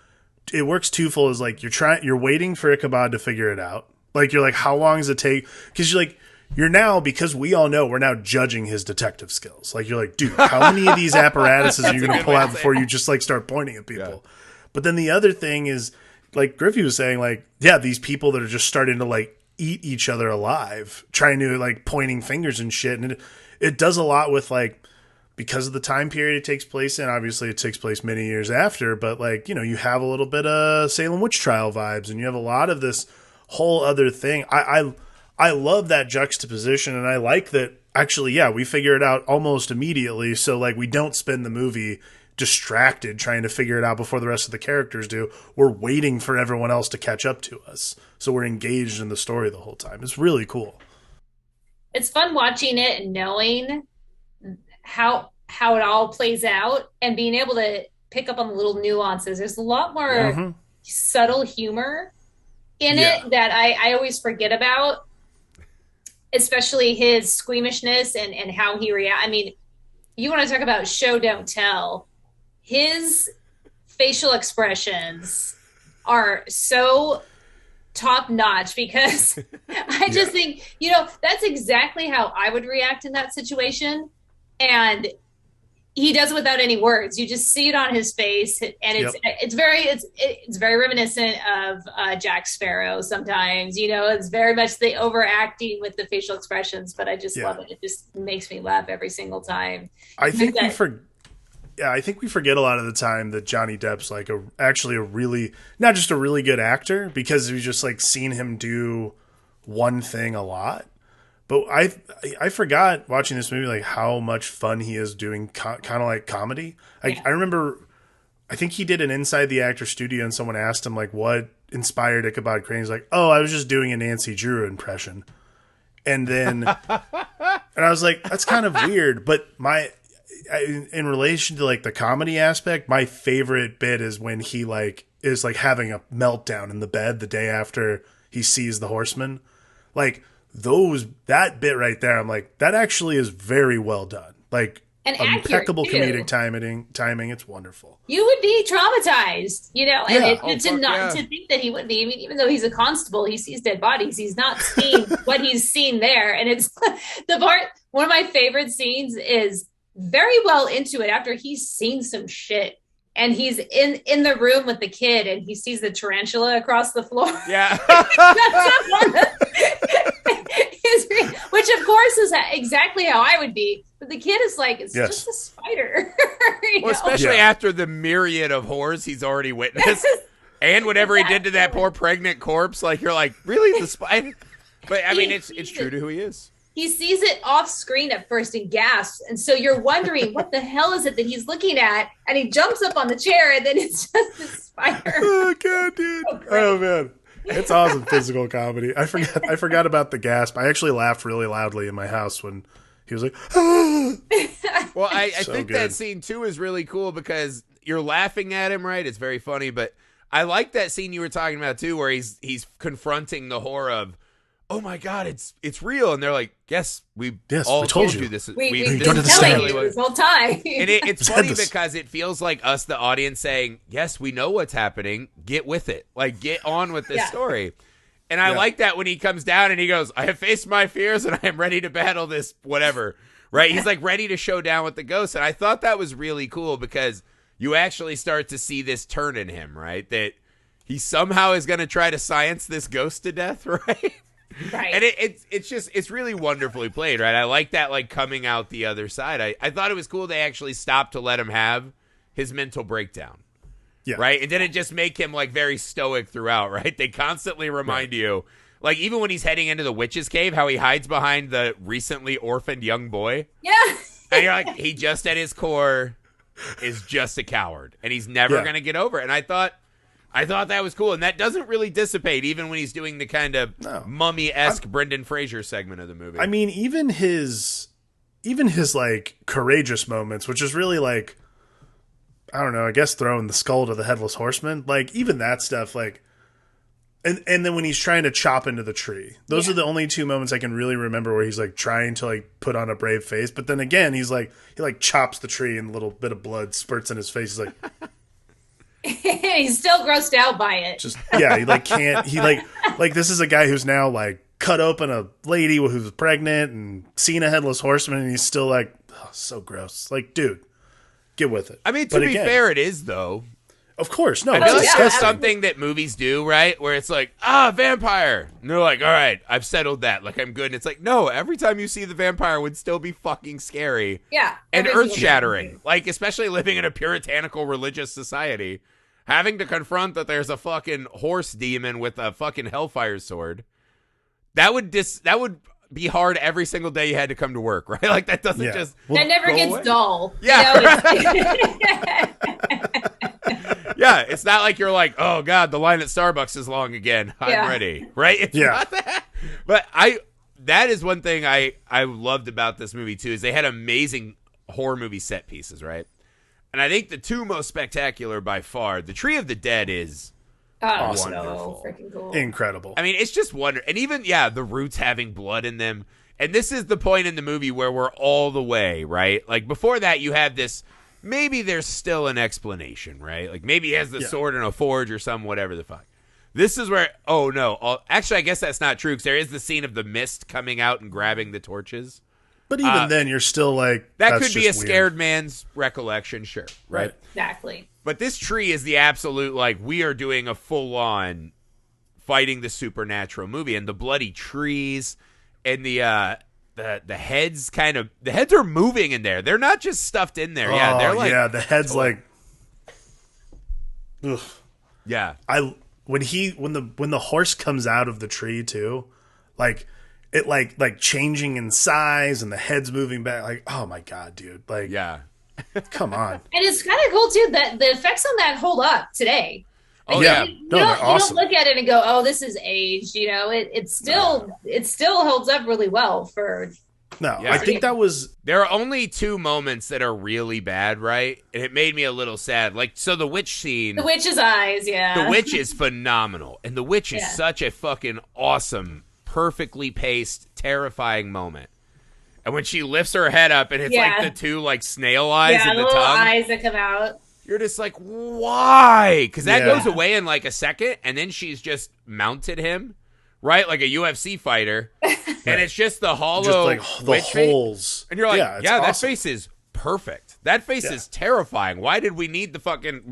Speaker 1: it works twofold. Is like you're waiting for Ichabod to figure it out. Like, you're like, how long does it take? Because you're like, you're now, because we all know, we're now judging his detective skills. Like, you're like, dude, how many of these apparatuses are you going to pull out before you just like start pointing at people? Yeah. But then the other thing is, like Griffey was saying, like, yeah, these people that are just starting to like eat each other alive, trying to like pointing fingers and shit. And it does a lot with like, because of the time period it takes place in, obviously it takes place many years after, but like, you know, you have a little bit of Salem witch trial vibes, and you have a lot of this whole other thing. I love that juxtaposition, and I like that actually, yeah, we figure it out almost immediately. So like, we don't spend the movie distracted trying to figure it out before the rest of the characters do. We're waiting for everyone else to catch up to us. So we're engaged in the story the whole time. It's really cool.
Speaker 3: It's fun watching it and knowing how it all plays out and being able to pick up on the little nuances. There's a lot more subtle humor in it that I always forget about, especially his squeamishness and how he reacts. I mean, you want to talk about show don't tell. His facial expressions are so top notch, because I just think, you know, that's exactly how I would react in that situation. And he does it without any words. You just see it on his face, and it's very reminiscent of Jack Sparrow sometimes. You know, it's very much the overacting with the facial expressions, but I just love it. It just makes me laugh every single time.
Speaker 1: I think we forget a lot of the time that Johnny Depp's like actually a really, not just a really good actor, because we've just like seen him do one thing a lot. But I forgot watching this movie like how much fun he is doing kind of like comedy. I remember, I think he did an Inside the Actor Studio, and someone asked him like what inspired Ichabod Crane. He's like, oh, I was just doing a Nancy Drew impression. And then, and I was like, that's kind of weird. But in relation to like the comedy aspect, my favorite bit is when he like is like having a meltdown in the bed the day after he sees the Horsemen. Like, that bit right there, I'm like, that actually is very well done. Like,
Speaker 3: and
Speaker 1: impeccable comedic timing. It's wonderful.
Speaker 3: You would be traumatized, you know, and to think that he would be. I mean, even though he's a constable, he sees dead bodies. He's not seeing what he's seen there. And it's the part. One of my favorite scenes is very well into it after he's seen some shit. And he's in the room with the kid, and he sees the tarantula across the floor. Yeah. Which, of course, is exactly how I would be. But the kid is like, it's just a spider.
Speaker 2: Well, especially after the myriad of horrors he's already witnessed. And whatever he did to that poor pregnant corpse. Like, you're like, really? The spider? But, I mean, it's true to who he is.
Speaker 3: He sees it off screen at first and gasps. And so you're wondering, what the hell is it that he's looking at? And he jumps up on the chair, and then it's just a spider.
Speaker 1: Oh, God, dude. Oh, man. It's awesome physical comedy. I forgot about the gasp. I actually laughed really loudly in my house when he was like, ah!
Speaker 2: Well, I think that scene, too, is really cool because you're laughing at him, right? It's very funny. But I like that scene you were talking about, too, where he's confronting the horror of, oh my God, it's real. And they're like, yes, we told you this.
Speaker 3: We've been telling you this whole time.
Speaker 2: And it's funny because it feels like us, the audience, saying, yes, we know what's happening. Get with it. Like, get on with this story. And I like that when he comes down and he goes, I have faced my fears and I am ready to battle this whatever. Right? He's like ready to show down with the ghost. And I thought that was really cool because you actually start to see this turn in him, right? That he somehow is going to try to science this ghost to death, right?
Speaker 3: Right.
Speaker 2: And it's really wonderfully played, right? I like that, like, coming out the other side. I thought it was cool they actually stopped to let him have his mental breakdown. Yeah. Right? And didn't just make him, like, very stoic throughout, right? They constantly remind you, like, even when he's heading into the witch's cave, how he hides behind the recently orphaned young boy.
Speaker 3: Yeah.
Speaker 2: And you're like, he just at his core is just a coward. And he's never going to get over it. And I thought that was cool, and that doesn't really dissipate even when he's doing the kind of mummy-esque Brendan Fraser segment of the movie.
Speaker 1: I mean, even his like courageous moments, which is really like, I don't know, I guess throwing the skull to the Headless Horseman, like even that stuff, like, and then when he's trying to chop into the tree, those are the only two moments I can really remember where he's like trying to like put on a brave face, but then again he chops the tree and a little bit of blood spurts in his face. He's like.
Speaker 3: He's still grossed out by it.
Speaker 1: He like can't. He like this is a guy who's now like cut open a lady who's pregnant and seen a headless horseman, and he's still like, oh, so gross. Like, dude, get with it.
Speaker 2: I mean, to be fair, it is, though.
Speaker 1: Of course. No,
Speaker 2: I know
Speaker 1: it's
Speaker 2: that's something that movies do, right? Where it's like, vampire. And they're like, all right, I've settled that. Like, I'm good. And it's like, no, every time you see the vampire would still be fucking scary.
Speaker 3: Yeah.
Speaker 2: And earth-shattering. Like, especially living in a puritanical religious society. Having to confront that there's a fucking horse demon with a fucking hellfire sword. That would be hard every single day you had to come to work, right? Like, that doesn't just...
Speaker 3: That never gets
Speaker 2: away.
Speaker 3: dull.
Speaker 2: Yeah.
Speaker 3: You know,
Speaker 2: yeah, it's not like you're like, oh God, the line at Starbucks is long again. I'm ready, right? It's not that. But that is one thing I loved about this movie too, is they had amazing horror movie set pieces, right? And I think the two most spectacular by far, the Tree of the Dead is
Speaker 1: awesome.
Speaker 3: So freaking cool.
Speaker 1: Incredible.
Speaker 2: I mean, it's just wonderful. And even, the roots having blood in them. And this is the point in the movie where we're all the way, right? Like before that, you have this... Maybe there's still an explanation, right? Like maybe he has the sword in a forge or some whatever the fuck. This is where, oh no. Actually, I guess that's not true because there is the scene of the mist coming out and grabbing the torches.
Speaker 1: But even then, you're still like...
Speaker 2: That could be a scared man's recollection, sure. Right?
Speaker 3: Exactly.
Speaker 2: But this tree is the absolute, like, we are doing a full-on fighting the supernatural movie. And the bloody trees and the heads the heads are moving in there. They're not just stuffed in there. Yeah, they're like...
Speaker 1: Yeah, the head's like... Ugh.
Speaker 2: Yeah.
Speaker 1: When the horse comes out of the tree too, like it like changing in size and the head's moving back, like, oh my God, dude. Like,
Speaker 2: yeah.
Speaker 1: Come on.
Speaker 3: And it's kind of cool too that the effects on that hold up today.
Speaker 2: Oh
Speaker 1: yeah.
Speaker 3: You don't look at it and go, oh, this is aged. You know, it still holds up really well for...
Speaker 1: No, I think that was...
Speaker 2: There are only two moments that are really bad, right? And it made me a little sad. Like, so the witch scene...
Speaker 3: The witch's eyes, yeah.
Speaker 2: The witch is phenomenal. And the witch is such a fucking awesome, perfectly paced, terrifying moment. And when she lifts her head up and it's like the two like snail eyes and the
Speaker 3: little
Speaker 2: tongue.
Speaker 3: eyes that come out.
Speaker 2: You're just like, why? Because that goes away in like a second, and then she's just mounted him, right? Like a UFC fighter. And it's just the hollow
Speaker 1: just like the holes.
Speaker 2: Face. And you're like, that
Speaker 1: awesome.
Speaker 2: face is perfect. That face is terrifying. Why did we need the fucking...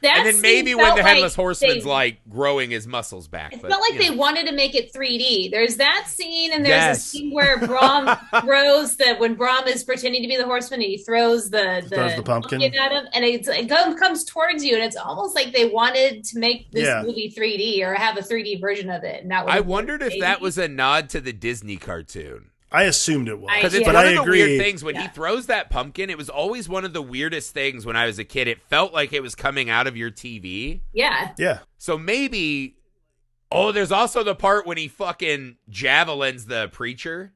Speaker 2: And then maybe when the Headless Horseman's like growing his muscles back.
Speaker 3: It felt like they wanted to make it 3D. There's that scene, and there's a scene where Brahm throws when Brahm is pretending to be the horseman, and he throws the pumpkin at him, and it comes towards you, and it's almost like they wanted to make this movie 3D or have a 3D version of it. And that
Speaker 2: I wondered if that was a nod to the Disney cartoon.
Speaker 1: I assumed it was.
Speaker 2: Because it's one of the weird things. When he throws that pumpkin, it was always one of the weirdest things when I was a kid. It felt like it was coming out of your TV.
Speaker 3: Yeah.
Speaker 1: Yeah.
Speaker 2: So maybe... Oh, there's also the part when he fucking javelins the preacher.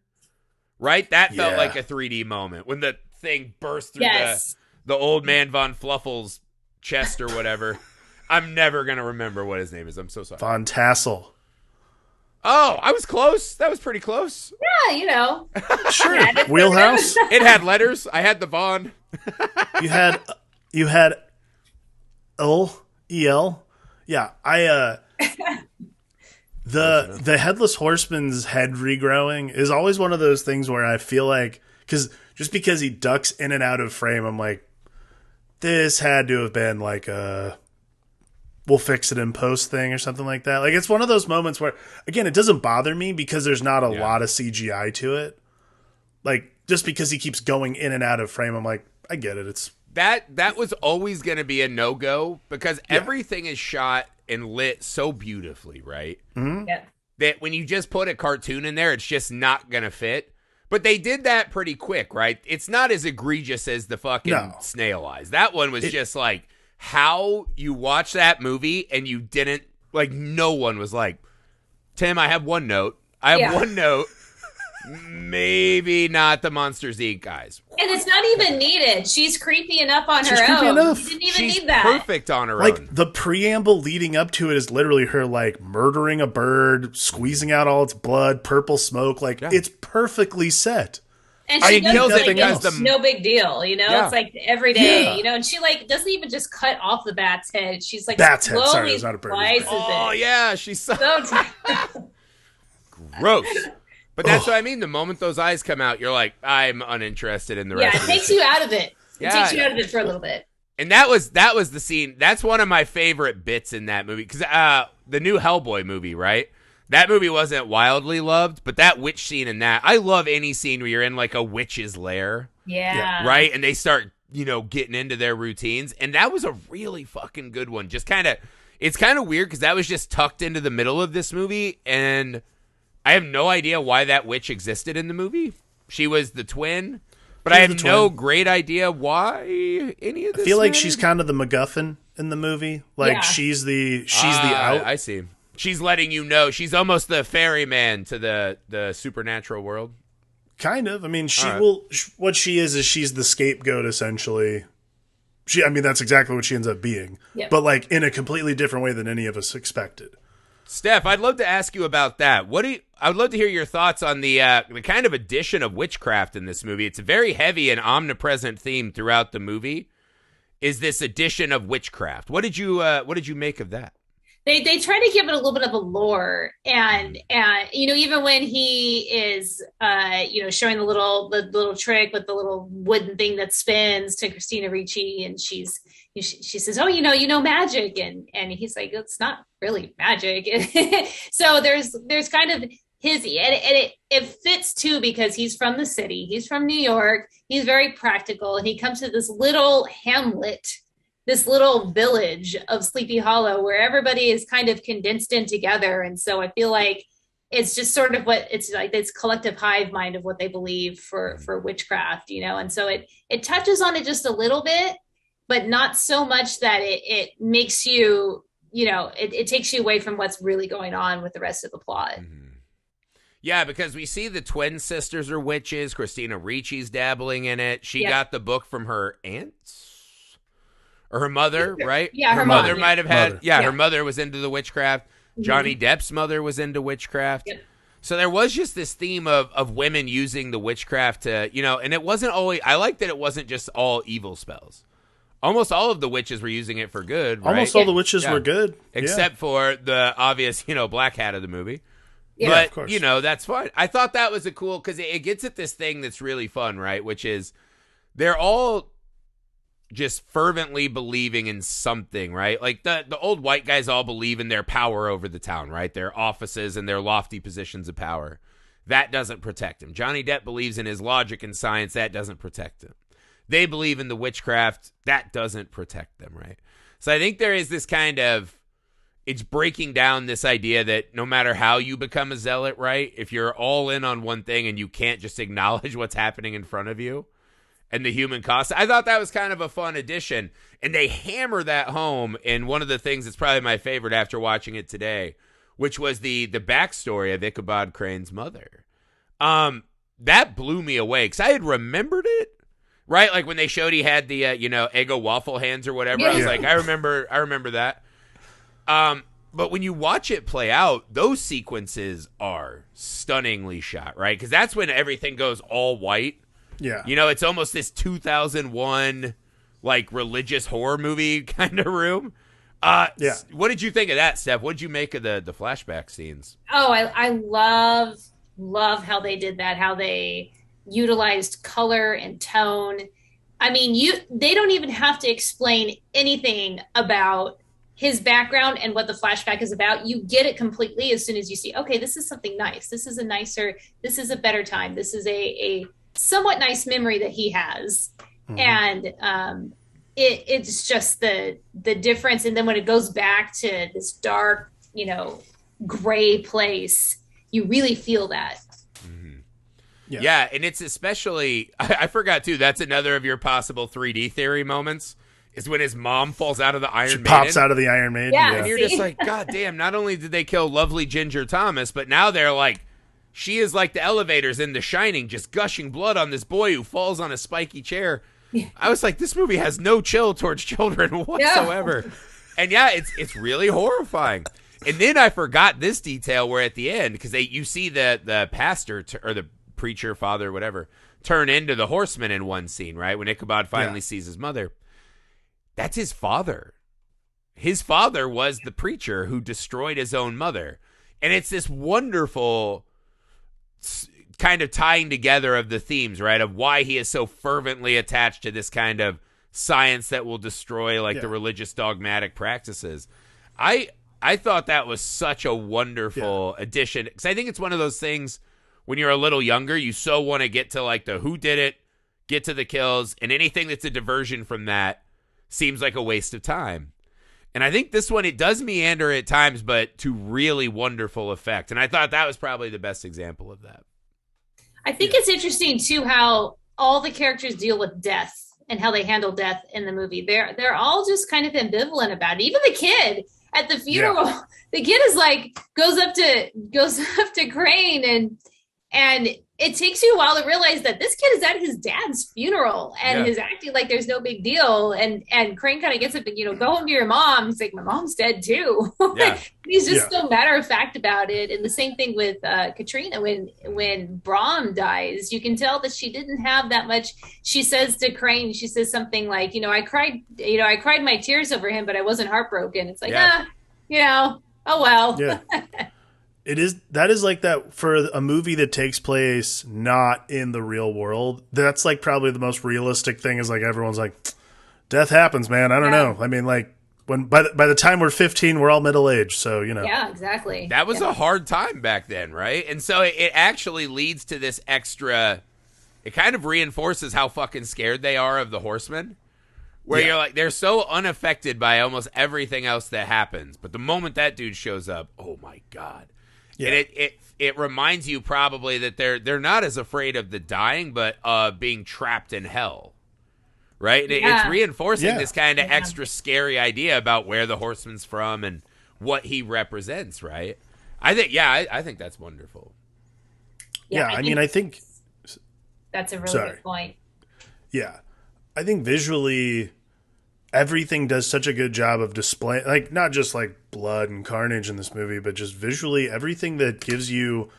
Speaker 2: Right? That felt like a 3D moment. When the thing burst through the old man Von Fluffle's chest or whatever. I'm never going to remember what his name is. I'm so sorry.
Speaker 1: Von Tassel.
Speaker 2: Oh, I was close. That was pretty close.
Speaker 3: Yeah, you know.
Speaker 1: Sure. Wheelhouse.
Speaker 2: It had letters. I had the Vaughn.
Speaker 1: You had EL. Yeah, the Headless Horseman's head regrowing is always one of those things where I feel like because he ducks in and out of frame, I'm like, this had to have been like a we'll fix it in post thing or something like that. Like, it's one of those moments where, again, it doesn't bother me because there's not a lot of CGI to it. Like, just because he keeps going in and out of frame, I'm like, I get it. It's
Speaker 2: that was always going to be a no-go because everything is shot and lit so beautifully, right?
Speaker 1: Mm-hmm.
Speaker 3: Yeah.
Speaker 2: That when you just put a cartoon in there, it's just not going to fit. But they did that pretty quick, right? It's not as egregious as the fucking snail eyes. That one was just like... How you watch that movie and you didn't, like, no one was like, Tim, I have one note. One note. Maybe not the Monsters Inc. guys.
Speaker 3: And it's not even needed. She's creepy enough on her
Speaker 1: creepy
Speaker 3: own.
Speaker 1: Enough.
Speaker 3: You didn't even
Speaker 2: She's
Speaker 3: need that.
Speaker 2: perfect on her own.
Speaker 1: Like, the preamble leading up to it is literally her, like, murdering a bird, squeezing out all its blood, purple smoke. Like, it's perfectly set.
Speaker 3: And she
Speaker 2: kills
Speaker 3: does
Speaker 2: it
Speaker 3: like
Speaker 2: because
Speaker 3: it's no big deal, you know?
Speaker 2: Yeah.
Speaker 3: It's like every day, you know? And she like doesn't even just cut off the bat's head. She's like
Speaker 1: Bat's head, sorry,
Speaker 3: slowly
Speaker 1: it's not a bird.
Speaker 3: slices
Speaker 2: oh,
Speaker 3: it.
Speaker 2: yeah, she's so... gross. But that's what I mean. The moment those eyes come out, you're like, I'm uninterested in the rest
Speaker 3: Yeah, it
Speaker 2: of
Speaker 3: takes
Speaker 2: this.
Speaker 3: you out of it.
Speaker 2: Yeah.
Speaker 3: It takes you out of it for a little bit.
Speaker 2: And that was the scene. That's one of my favorite bits in that movie. Because the new Hellboy movie, right? That movie wasn't wildly loved, but that witch scene in that, I love any scene where you're in like a witch's lair.
Speaker 3: Yeah.
Speaker 2: Right? And they start, getting into their routines. And that was a really fucking good one. Just it's kind of weird because that was just tucked into the middle of this movie. And I have no idea why that witch existed in the movie. She was the twin. But I have no great idea why any of this.
Speaker 1: I feel like
Speaker 2: mattered.
Speaker 1: she's kind of the MacGuffin in the movie. Like she's the out.
Speaker 2: I see. She's letting you know. She's almost the ferryman to the supernatural world.
Speaker 1: Kind of. I mean, what she is she's the scapegoat, essentially. That's exactly what she ends up being. Yep. But, like, in a completely different way than any of us expected.
Speaker 2: Steph, I'd love to ask you about that. I would love to hear your thoughts on the kind of addition of witchcraft in this movie. It's a very heavy and omnipresent theme throughout the movie. Is this addition of witchcraft? What did you make of that?
Speaker 3: They try to give it a little bit of a lore, and even when he is showing the little trick with the little wooden thing that spins to Christina Ricci, and she says, "Oh, you know magic," and he's like, "It's not really magic." So there's kind of his, and it fits too because he's from the city, he's from New York, he's very practical, and he comes to this little hamlet, this little village of Sleepy Hollow where everybody is kind of condensed in together. And so I feel like it's just sort of what it's like, this collective hive mind of what they believe for witchcraft, and so it touches on it just a little bit, but not so much that it makes you, it takes you away from what's really going on with the rest of the plot.
Speaker 2: Mm-hmm. Yeah, because we see the twin sisters are witches. Christina Ricci's dabbling in it. She got the book from her aunts. Or her mother, right?
Speaker 3: Yeah,
Speaker 2: her mother might have had.
Speaker 1: Yeah,
Speaker 2: her mother was into the witchcraft. Johnny Depp's mother was into witchcraft.
Speaker 3: Yep.
Speaker 2: So there was just this theme of women using the witchcraft to, and it wasn't always. I like that it wasn't just all evil spells. Almost all of the witches were using it for good. Right?
Speaker 1: Almost all the witches were good,
Speaker 2: except for the obvious, black hat of the movie.
Speaker 3: Yeah,
Speaker 2: but
Speaker 1: of course.
Speaker 2: That's fine. I thought that was a cool because it gets at this thing that's really fun, right? Which is they're all just fervently believing in something, right? Like the old white guys all believe in their power over the town, right? Their offices and their lofty positions of power. That doesn't protect him. Johnny Depp believes in his logic and science. That doesn't protect him. They believe in the witchcraft. That doesn't protect them, right? So I think there is this kind of, it's breaking down this idea that no matter how you become a zealot, right? If you're all in on one thing and you can't just acknowledge what's happening in front of you, and the human cost. I thought that was kind of a fun addition. And they hammer that home in one of the things that's probably my favorite after watching it today, which was the backstory of Ichabod Crane's mother. That blew me away because I had remembered it, right? Like when they showed he had the, Eggo waffle hands or whatever. I was like, I remember that. But when you watch it play out, those sequences are stunningly shot, right? Because that's when everything goes all white.
Speaker 1: Yeah.
Speaker 2: It's almost this 2001 like religious horror movie kind of room. What did you think of that, Steph? What did you make of the flashback scenes?
Speaker 3: Oh, I love how they did that, how they utilized color and tone. I mean, they don't even have to explain anything about his background and what the flashback is about. You get it completely as soon as you see, okay, this is something nice. This is a better time. This is a somewhat nice memory that he has. Mm-hmm. And it's just the difference. And then when it goes back to this dark, gray place, you really feel that.
Speaker 2: Mm-hmm. Yeah. And it's especially, I forgot too, that's another of your possible 3D theory moments, is when his mom falls out of the Iron Maiden. She
Speaker 1: pops out of the Iron Maiden.
Speaker 3: Yeah.
Speaker 2: And you're just like, God damn, not only did they kill lovely Ginger Thomas, but now they're like, she is like the elevators in The Shining, just gushing blood on this boy who falls on a spiky chair. Yeah. I was like, this movie has no chill towards children whatsoever. Yeah. And it's really horrifying. And then I forgot this detail where at the end, because you see the pastor or the preacher, father, whatever, turn into the horseman in one scene, right? When Ichabod finally sees his mother. That's his father. His father was the preacher who destroyed his own mother. And it's this wonderful kind of tying together of the themes, right? Of why he is so fervently attached to this kind of science that will destroy like the religious dogmatic practices. I thought that was such a wonderful addition, because I think it's one of those things when you're a little younger, you so want to get to like the who did it, get to the kills, and anything that's a diversion from that seems like a waste of time. And I think this one, it does meander at times, but to really wonderful effect. And I thought that was probably the best example of that.
Speaker 3: I think it's interesting too how all the characters deal with death and how they handle death in the movie. They're all just kind of ambivalent about it. Even the kid at the funeral, the kid is like goes up to Crane and it takes you a while to realize that this kid is at his dad's funeral and is acting like there's no big deal. And Crane kind of gets up and, go home to your mom. He's like, my mom's dead too. He's just so matter of fact about it. And the same thing with Katrina, when Brahm dies, you can tell that she didn't have that much. She says to Crane, she says something like, I cried my tears over him, but I wasn't heartbroken. It's like, oh well.
Speaker 1: Yeah. That is like that for a movie that takes place not in the real world. That's like probably the most realistic thing, is like everyone's like, death happens, man. I don't know. I mean, like when by the time we're 15, we're all middle aged. So,
Speaker 3: Yeah, exactly.
Speaker 2: That was a hard time back then, right? And so it actually leads to this extra, it kind of reinforces how fucking scared they are of the Horsemen. Where you're like, they're so unaffected by almost everything else that happens. But the moment that dude shows up, oh my God. Yeah. And it reminds you probably that they're not as afraid of the dying, but being trapped in hell, right? And it's reinforcing this kind of extra scary idea about where the Horseman's from and what he represents, right? I think that's wonderful.
Speaker 1: Yeah, I think
Speaker 3: that's a really good point.
Speaker 1: Yeah, I think visually, everything does such a good job of displaying, like, not just like blood and carnage in this movie, but just visually everything that gives you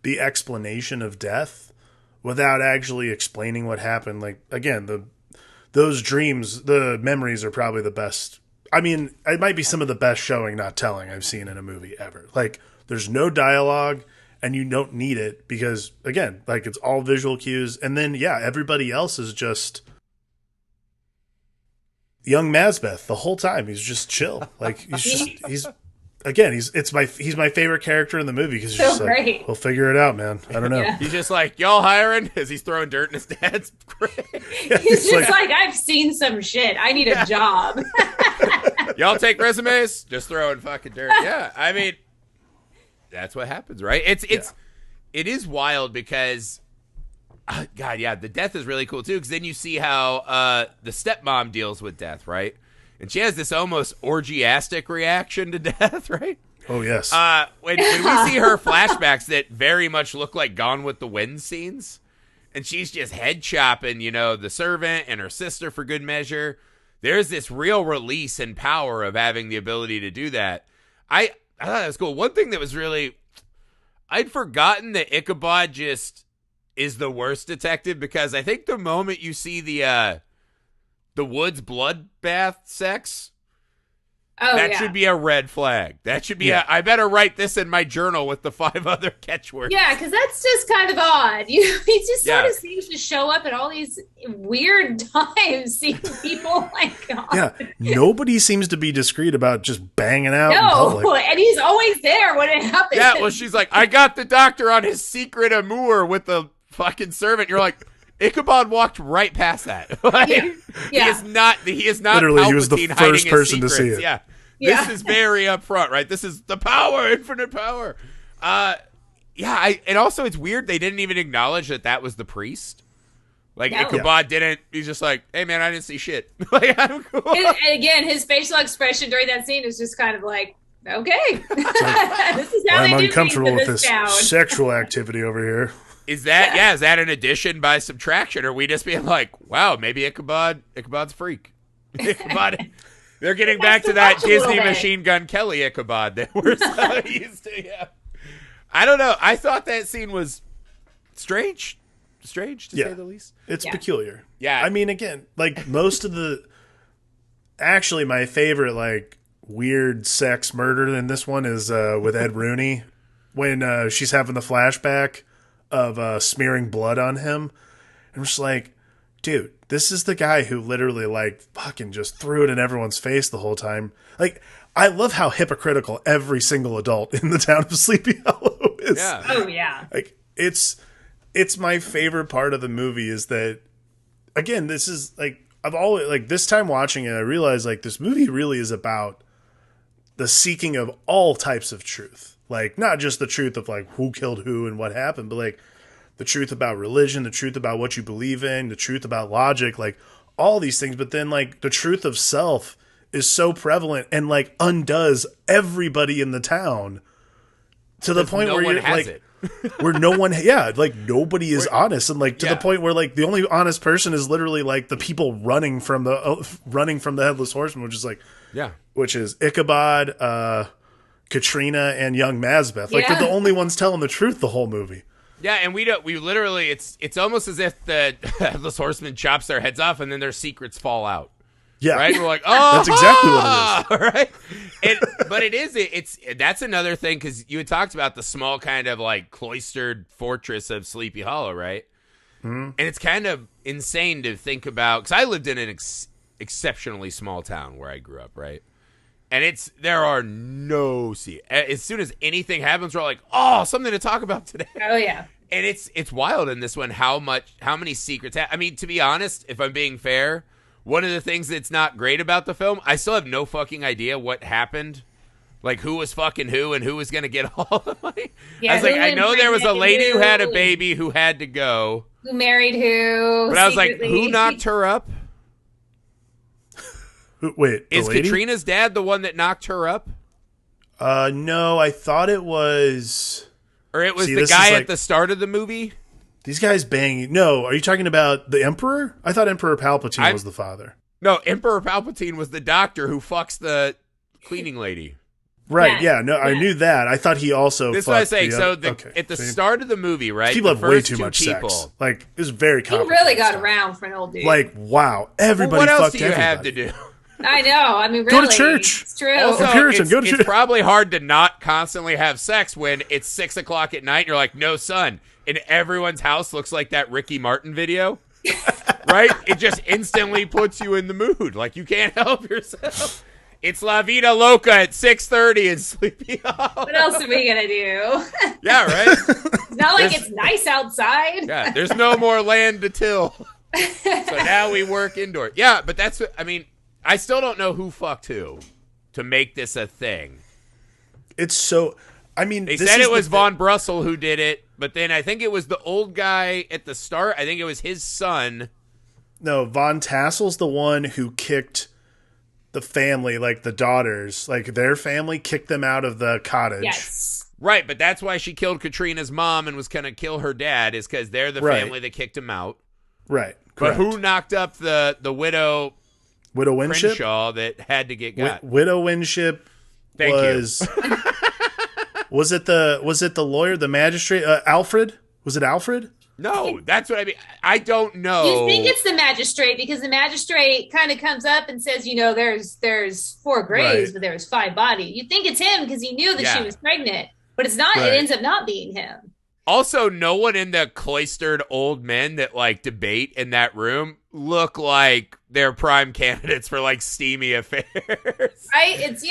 Speaker 1: the explanation of death without actually explaining what happened. Like, again, those dreams, the memories are probably the best. I mean, it might be some of the best showing, not telling I've seen in a movie ever. Like, there's no dialogue and you don't need it because, again, like, it's all visual cues. And then, everybody else is just young Mazbeth the whole time. He's just chill. Like, he's my favorite character in the movie because he's just
Speaker 3: great.
Speaker 1: Like, we'll figure it out, man. I don't know.
Speaker 2: He's just like, y'all hiring? As he's throwing dirt in his dad's grave.
Speaker 3: He's just like, I've seen some shit. I need a job.
Speaker 2: Y'all take resumes? Just throwing fucking dirt. Yeah, I mean, that's what happens, right? It is wild because, the death is really cool too, because then you see how the stepmom deals with death, right? And she has this almost orgiastic reaction to death, right?
Speaker 1: Oh, yes.
Speaker 2: When we see her flashbacks that very much look like Gone with the Wind scenes, and she's just head chopping, the servant and her sister for good measure, there's this real release and power of having the ability to do that. I thought that was cool. One thing that was really, I'd forgotten that Ichabod just is the worst detective, because I think the moment you see the Woods bloodbath sex, that should be a red flag. That should be I better write this in my journal with the 5 other catchwords.
Speaker 3: Yeah, because that's just kind of odd. He just sort of seems to show up at all these weird times, seeing people like God.
Speaker 1: Yeah, nobody seems to be discreet about just banging out in public.
Speaker 3: And he's always there when it happens.
Speaker 2: Yeah, well, she's like, I got the doctor on his secret amour with the fucking servant. You're like, Ichabod walked right past that. He is not
Speaker 1: literally
Speaker 2: Palpatine,
Speaker 1: he was the first person to see it.
Speaker 2: Yeah. This is very upfront, right? This is the power, infinite power. And also it's weird they didn't even acknowledge that was the priest. Like, Ichabod didn't. He's just like, hey man, I didn't see shit. Like, I'm cool.
Speaker 3: And again, his facial expression during that scene is just kind of like, okay, this is how
Speaker 1: I'm
Speaker 3: they do
Speaker 1: uncomfortable
Speaker 3: things in
Speaker 1: with
Speaker 3: this town.
Speaker 1: sexual activity over here.
Speaker 2: Is that an addition by subtraction? Or are we just being like, wow, maybe Ichabod's a freak? Ichabod, they're getting back to that Disney Machine Gun Kelly Ichabod that we're so used to. Yeah, I don't know. I thought that scene was strange to say the least.
Speaker 1: It's peculiar.
Speaker 2: Yeah,
Speaker 1: I mean, again, like most of my favorite like weird sex murder in this one is with Ed Rooney. when she's having the flashback of smearing blood on him. And I'm just like, dude, this is the guy who literally like fucking just threw it in everyone's face the whole time. Like, I love how hypocritical every single adult in the town of Sleepy Hollow is.
Speaker 2: Yeah.
Speaker 3: Oh yeah.
Speaker 1: Like, it's my favorite part of the movie is that, again, this is like, I've always, like, this time watching it, I realized like this movie really is about the seeking of all types of truth. Like, not just the truth of like who killed who and what happened, but like the truth about religion, the truth about what you believe in, the truth about logic, like all these things. But then like the truth of self is so prevalent and like undoes everybody in the town to the point where you're like,
Speaker 2: it.
Speaker 1: where no one, like nobody is honest, and like to the point where like the only honest person is literally like the people running from the Headless Horsemen, which is Ichabod, Katrina, and young Mazbeth. Like they're the only ones telling the truth the whole movie.
Speaker 2: Yeah, and we literally, it's almost as if the Headless Horseman chops their heads off and then their secrets fall out.
Speaker 1: Yeah.
Speaker 2: Right? We're like, oh,
Speaker 1: that's exactly what it is.
Speaker 2: Right? But that's another thing, because you had talked about the small kind of like cloistered fortress of Sleepy Hollow, right? Mm-hmm. And it's kind of insane to think about, because I lived in an exceptionally small town where I grew up, right? And there are no as soon as anything happens, we're like, oh, something to talk about today.
Speaker 3: Oh yeah.
Speaker 2: And it's wild in this one how many secrets. I mean, to be honest, if I'm being fair, one of the things that's not great about the film, I still have no fucking idea what happened. Like, who was fucking who and who was going to get all the money. Yeah, I was like, I know there was a lady who had a baby who had to go.
Speaker 3: Who married who.
Speaker 2: But I was like, who knocked her up?
Speaker 1: Wait,
Speaker 2: is Katrina's dad the one that knocked her up?
Speaker 1: No, I thought it was...
Speaker 2: Or it was the guy at the start of the movie?
Speaker 1: These guys banging. No, are you talking about the Emperor? I thought Emperor Palpatine was the father.
Speaker 2: No, Emperor Palpatine was the doctor who fucks the cleaning lady.
Speaker 1: Right, I knew that. I thought he also
Speaker 2: This is what I'm saying. At the start of the movie, right?
Speaker 1: People have way too much sex. Like, it was very complicated.
Speaker 3: He really got around for an old dude.
Speaker 1: Like, wow. Everybody fucked everybody.
Speaker 2: What else do you have to do?
Speaker 3: I know. I mean, really.
Speaker 1: Go to church.
Speaker 3: It's true.
Speaker 2: Also,
Speaker 1: Puritan, go to church.
Speaker 2: It's probably hard to not constantly have sex when it's 6 o'clock at night and you're like, no, son. And everyone's house looks like that Ricky Martin video. Right? It just instantly puts you in the mood. Like, you can't help yourself. It's La Vida Loca at 6:30 in Sleepy Hollow.
Speaker 3: What else are we going to do?
Speaker 2: Yeah, right?
Speaker 3: It's not like it's nice outside.
Speaker 2: Yeah, there's no more land to till. So now we work indoors. Yeah, but that's what, I mean, I still don't know who fucked who to make this a thing.
Speaker 1: It's so, I mean,
Speaker 2: they said it was Von Brussel who did it, but then I think it was the old guy at the start. I think it was his son.
Speaker 1: No, Von Tassel's the one who kicked the family, like the daughters, like their family kicked them out of the cottage.
Speaker 3: Yes.
Speaker 2: Right, but that's why she killed Katrina's mom and was going to kill her dad, is because they're the family that kicked him out.
Speaker 1: Right.
Speaker 2: But who knocked up the widow
Speaker 1: Winship?
Speaker 2: Crenshaw that had to get got?
Speaker 1: Widow Winship was... Was it the lawyer, the magistrate, Alfred? Was it Alfred?
Speaker 2: No, that's what I mean. I don't know.
Speaker 3: You think it's the magistrate because the magistrate kind of comes up and says, there's 4 graves, but there was 5 bodies. You think it's him because he knew that she was pregnant, but it's not. Right. It ends up not being him. Also, no one in the cloistered old men that like debate in that room look like they're prime candidates for like steamy affairs. Right?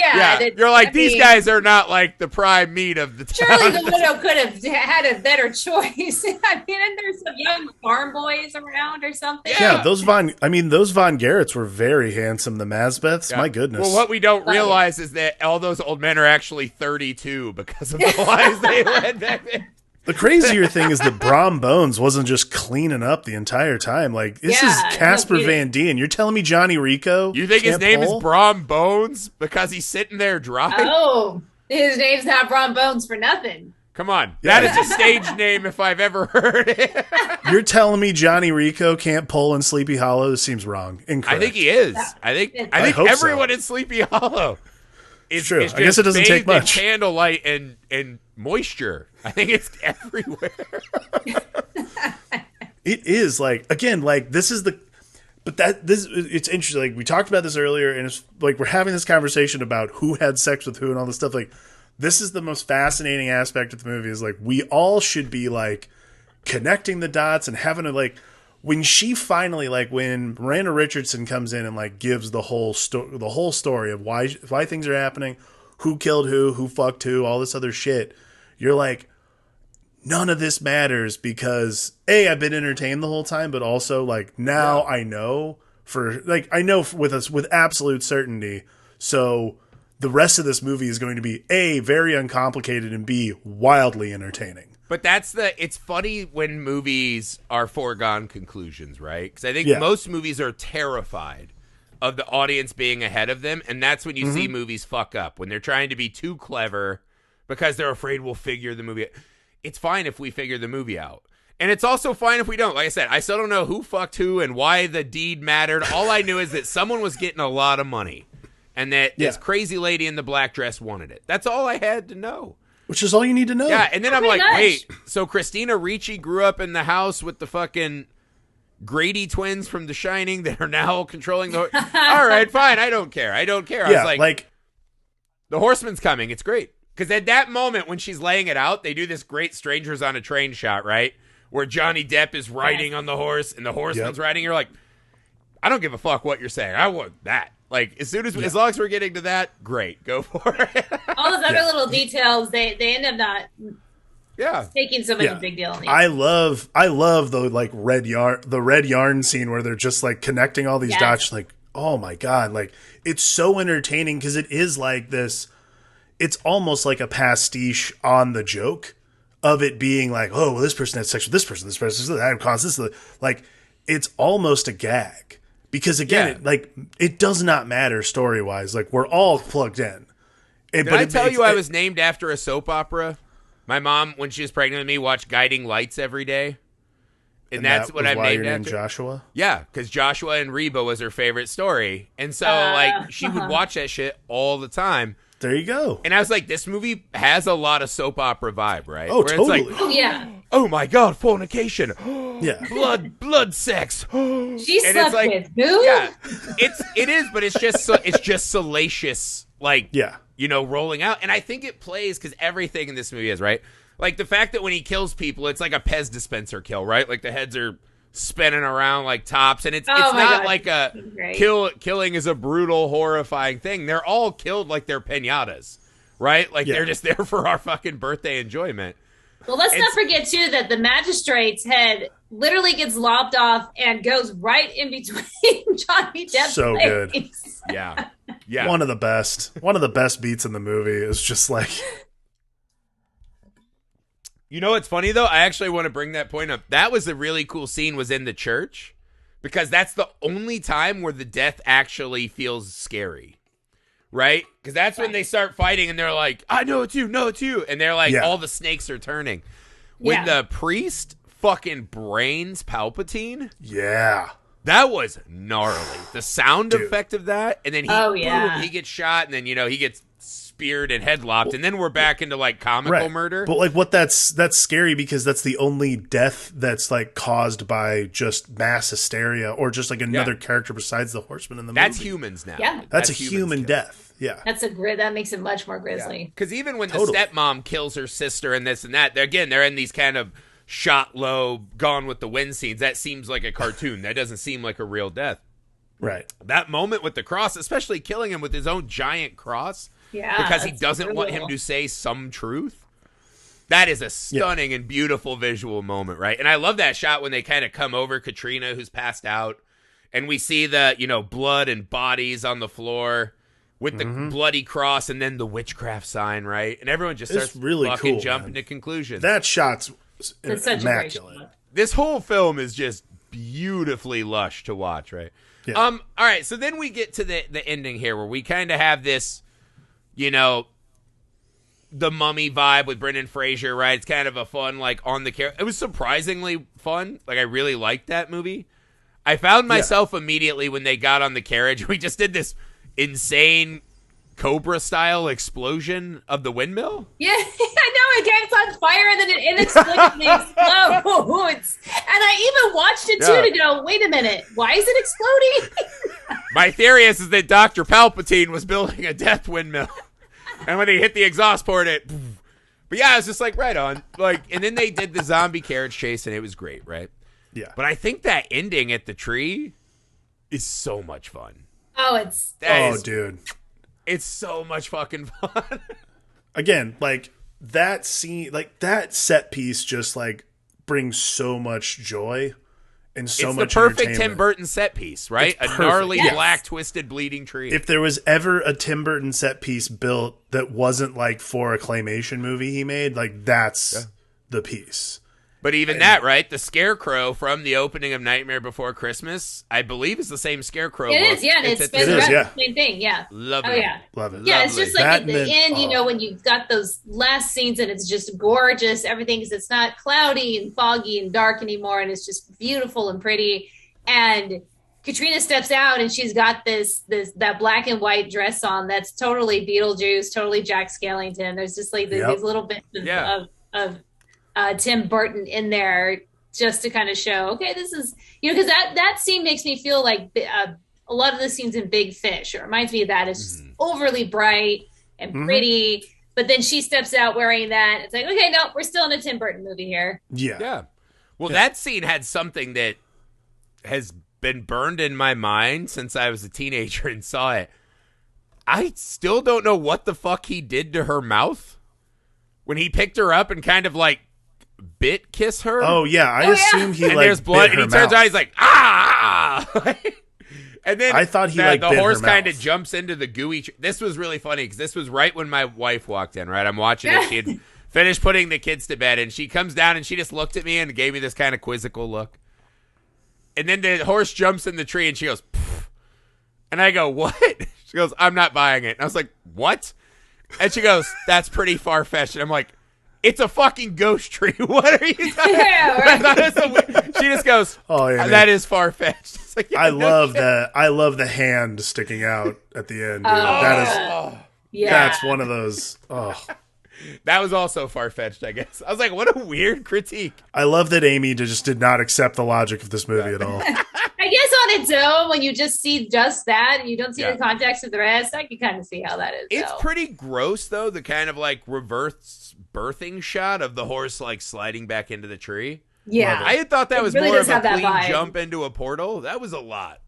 Speaker 3: You're like, these guys are not like the prime meat of the town. Surely the widow could have had a better choice. I mean, and there's some young farm boys around or something.
Speaker 1: Yeah, those Von Garretts were very handsome. The Mazbeths, my goodness.
Speaker 2: Well, what we don't realize is that all those old men are actually 32 because of the lives they led back then.
Speaker 1: The crazier thing is that Brom Bones wasn't just cleaning up the entire time. Like, this is Casper Van Dien. You're telling me Johnny Rico?
Speaker 2: You think his name is Brom Bones because he's sitting there dry?
Speaker 3: Oh, his name's not Brom Bones for nothing.
Speaker 2: Come on. That is a stage name if I've ever heard it.
Speaker 1: You're telling me Johnny Rico can't pull in Sleepy Hollow? This seems wrong. Incorrect.
Speaker 2: I think he is. I think everyone in Sleepy Hollow
Speaker 1: is true. I guess it doesn't take much.
Speaker 2: Candlelight and moisture. I think it's everywhere.
Speaker 1: It is like, again, like this is the, but it's interesting. Like we talked about this earlier, and it's like we're having this conversation about who had sex with who and all this stuff. Like this is the most fascinating aspect of the movie is like, we all should be like connecting the dots and having a like, when she finally, like when Miranda Richardson comes in and like gives the whole story of why things are happening, who killed who fucked who, all this other shit, you're like, none of this matters because I've been entertained the whole time, but also like now I know with absolute certainty. So the rest of this movie is going to be A, very uncomplicated, and B, wildly entertaining.
Speaker 2: But it's funny when movies are foregone conclusions, right? Because I think most movies are terrified of the audience being ahead of them, and that's when you see movies fuck up, when they're trying to be too clever because they're afraid we'll figure the movie out. It's fine if we figure the movie out. And it's also fine if we don't. Like I said, I still don't know who fucked who and why the deed mattered. All I knew is that someone was getting a lot of money and that this crazy lady in the black dress wanted it. That's all I had to know.
Speaker 1: Which is all you need to know.
Speaker 2: Yeah, and then I'm like, wait, so Christina Ricci grew up in the house with the fucking Grady twins from The Shining that are now controlling the... All right, fine, I don't care. I was like, the Horseman's coming. It's great. Because at that moment when she's laying it out, they do this great Strangers on a Train shot, right? Where Johnny Depp is riding on the horse and the horseman's riding. You're like, I don't give a fuck what you're saying. I want that. Like, as long as we're getting to that, great. Go for it.
Speaker 3: All those other little details, they end up not making so much a big deal.
Speaker 1: I love the like red yarn scene where they're just like connecting all these dots. Like, oh my God. Like, it's so entertaining because it is like this, it's almost like a pastiche on the joke of it being like, oh, well, this person had sex with this person that had caused this. Like, it's almost a gag because again, it does not matter story wise. Like, we're all plugged in.
Speaker 2: Did I tell you I was named after a soap opera? My mom, when she was pregnant with me, watched Guiding Lights every day. And that's what I'm named after.
Speaker 1: Joshua?
Speaker 2: Yeah, because Joshua and Reba was her favorite story. And so, like, she would watch that shit all the time.
Speaker 1: There you go.
Speaker 2: And I was like, this movie has a lot of soap opera vibe, right?
Speaker 1: Oh,
Speaker 2: where
Speaker 1: totally.
Speaker 2: It's like, oh my God, fornication. Blood sex.
Speaker 3: She slept with who?
Speaker 2: Yeah, it is, but it's just salacious, like, rolling out. And I think it plays because everything in this movie is, right? Like the fact that when he kills people, it's like a Pez dispenser kill, right? Like the heads are spinning around like tops, and it's not like a killing is a brutal, horrifying thing. They're all killed like they're piñatas, right? Like they're just there for our fucking birthday enjoyment.
Speaker 3: Well, let's not forget too that the magistrate's head literally gets lopped off and goes right in between Johnny Depp's
Speaker 1: so
Speaker 3: legs.
Speaker 1: Good.
Speaker 2: Yeah.
Speaker 1: One of the best beats in the movie is just like.
Speaker 2: You know what's funny, though? I actually want to bring that point up. That was a really cool scene was in the church because that's the only time where the death actually feels scary, right? Because that's when they start fighting and they're like, I know it's you, no, it's you. And they're like, all the snakes are turning. When the priest fucking brains Palpatine.
Speaker 1: Yeah.
Speaker 2: That was gnarly. The sound effect of that. And then he gets shot and then, he gets speared and headlocked, and then we're back into like comical murder.
Speaker 1: But like that's scary because that's the only death that's like caused by just mass hysteria or just like another character besides the Horseman in the movie.
Speaker 2: That's humans now.
Speaker 3: Yeah,
Speaker 1: that's a human death. Yeah,
Speaker 3: that makes it much more grisly.
Speaker 2: Because even when the stepmom kills her sister and this and that, they're in these kind of shot low, Gone with the Wind scenes. That seems like a cartoon. That doesn't seem like a real death.
Speaker 1: Right.
Speaker 2: That moment with the cross, especially killing him with his own giant cross.
Speaker 3: Yeah,
Speaker 2: because he doesn't want him to say some truth. That is a stunning and beautiful visual moment, right? And I love that shot when they kind of come over Katrina, who's passed out, and we see the, blood and bodies on the floor with the bloody cross and then the witchcraft sign, right? And everyone just starts
Speaker 1: really
Speaker 2: fucking jumping to conclusions.
Speaker 1: That shot's
Speaker 3: immaculate.
Speaker 2: This whole film is just beautifully lush to watch, right? Yeah. All right, so then we get to the ending here where we kind of have this, the Mummy vibe with Brendan Fraser, right? It's kind of a fun, like, on the character. It was surprisingly fun. Like, I really liked that movie. I found myself immediately when they got on the carriage. We just did this insane Cobra-style explosion of the windmill.
Speaker 3: Yeah, I know. It gets on fire and then it inexplicably explodes. And I even watched it, too, to go, wait a minute. Why is it exploding?
Speaker 2: My theory is that Dr. Palpatine was building a death windmill. And when they hit the exhaust port, but yeah, it's just like right on. Like, and then they did the zombie carriage chase, and it was great, right?
Speaker 1: Yeah.
Speaker 2: But I think that ending at the tree is so much fun.
Speaker 3: Oh,
Speaker 1: dude.
Speaker 2: It's so much fucking fun.
Speaker 1: Again, like that scene, like that set piece just like brings so much joy and so much
Speaker 2: It's the perfect
Speaker 1: entertainment.
Speaker 2: Tim Burton set piece, right?
Speaker 1: It's
Speaker 2: A gnarly,
Speaker 3: Yes.
Speaker 2: black, twisted, bleeding tree.
Speaker 1: If there was ever a Tim Burton set piece built that wasn't like for a claymation movie he made, like that's the piece.
Speaker 2: But even that, right? The scarecrow from the opening of Nightmare Before Christmas, I believe is the same scarecrow.
Speaker 3: It
Speaker 2: look.
Speaker 3: is, yeah. And it's
Speaker 1: It is, yeah.
Speaker 3: the same thing, yeah.
Speaker 2: Love
Speaker 3: Oh,
Speaker 2: it.
Speaker 3: yeah.
Speaker 1: Love it.
Speaker 3: Yeah, it's just like
Speaker 1: That
Speaker 3: at the
Speaker 1: meant-
Speaker 3: end, you know, when you've got those last scenes and it's just gorgeous, everything is, it's not cloudy and foggy and dark anymore, and it's just beautiful and pretty. And Katrina steps out and she's got that black and white dress on that's totally Beetlejuice, totally Jack Skellington. There's just like these little bits of Tim Burton in there just to kind of show, okay, this is, you know, because that scene makes me feel like a lot of the scenes in Big Fish. It reminds me of that. It's just overly bright and pretty. But then she steps out wearing that. It's like, okay, no, we're still in a Tim Burton movie here.
Speaker 2: Yeah. Well, that scene had something that has been burned in my mind since I was a teenager and saw it. I still don't know what the fuck he did to her mouth when he picked her up and kind of like bit kiss her.
Speaker 1: Oh yeah, I assume he
Speaker 2: and
Speaker 1: like
Speaker 2: there's blood,
Speaker 1: bit
Speaker 2: and he
Speaker 1: her
Speaker 2: turns
Speaker 1: mouth.
Speaker 2: out he's like ah. And then
Speaker 1: I thought he like
Speaker 2: the
Speaker 1: bit
Speaker 2: horse
Speaker 1: her
Speaker 2: kind of
Speaker 1: mouth.
Speaker 2: jumps into the gooey. This was really funny because this was right when my wife walked in. Right, I'm watching it. She had finished putting the kids to bed, and she comes down and she just looked at me and gave me this kind of quizzical look. And then the horse jumps in the tree and she goes, "Pfft." And I go, "What?" She goes, "I'm not buying it." And I was like, "What?" And she goes, "That's pretty far-fetched." And I'm like, "It's a fucking ghost tree. What are you talking
Speaker 3: Yeah, right.
Speaker 2: about?" She just goes,
Speaker 1: Oh yeah,
Speaker 2: "That is far-fetched." It's like, yeah,
Speaker 1: I
Speaker 2: no
Speaker 1: love
Speaker 2: shit.
Speaker 1: that. I love the hand sticking out at the end. Dude.
Speaker 3: Yeah.
Speaker 1: That's one of those. Oh,
Speaker 2: That was also far-fetched, I guess. I was like, what a weird critique.
Speaker 1: I love that Amy just did not accept the logic of this movie at all.
Speaker 3: I guess on its own, when you just see just that and you don't see
Speaker 2: Yeah.
Speaker 3: the context of the rest, I can kind of see how that is.
Speaker 2: It's
Speaker 3: though.
Speaker 2: pretty gross, though, the kind of like reverse birthing shot of the horse like sliding back into the tree.
Speaker 3: Yeah.
Speaker 2: I had thought that
Speaker 3: It
Speaker 2: was
Speaker 3: really
Speaker 2: more
Speaker 3: does
Speaker 2: of a
Speaker 3: have that
Speaker 2: clean
Speaker 3: vibe.
Speaker 2: jump into a portal. That was a lot.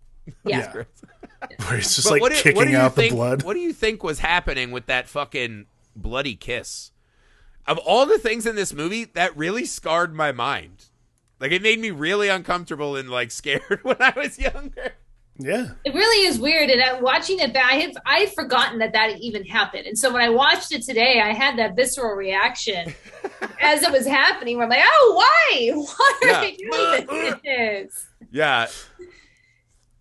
Speaker 3: Yeah.
Speaker 1: Where it's just
Speaker 2: But
Speaker 1: like
Speaker 2: what do
Speaker 1: kicking
Speaker 2: you
Speaker 1: out
Speaker 2: think,
Speaker 1: the blood.
Speaker 2: What do you think was happening with that fucking bloody kiss? Of all the things in this movie, that really scarred my mind. Like, it made me really uncomfortable and like scared when I was younger.
Speaker 1: Yeah.
Speaker 3: It really is weird. And watching it back, I had forgotten that even happened. And so when I watched it today, I had that visceral reaction as it was happening where I'm like, oh, why? Why are they doing this?
Speaker 2: Yeah.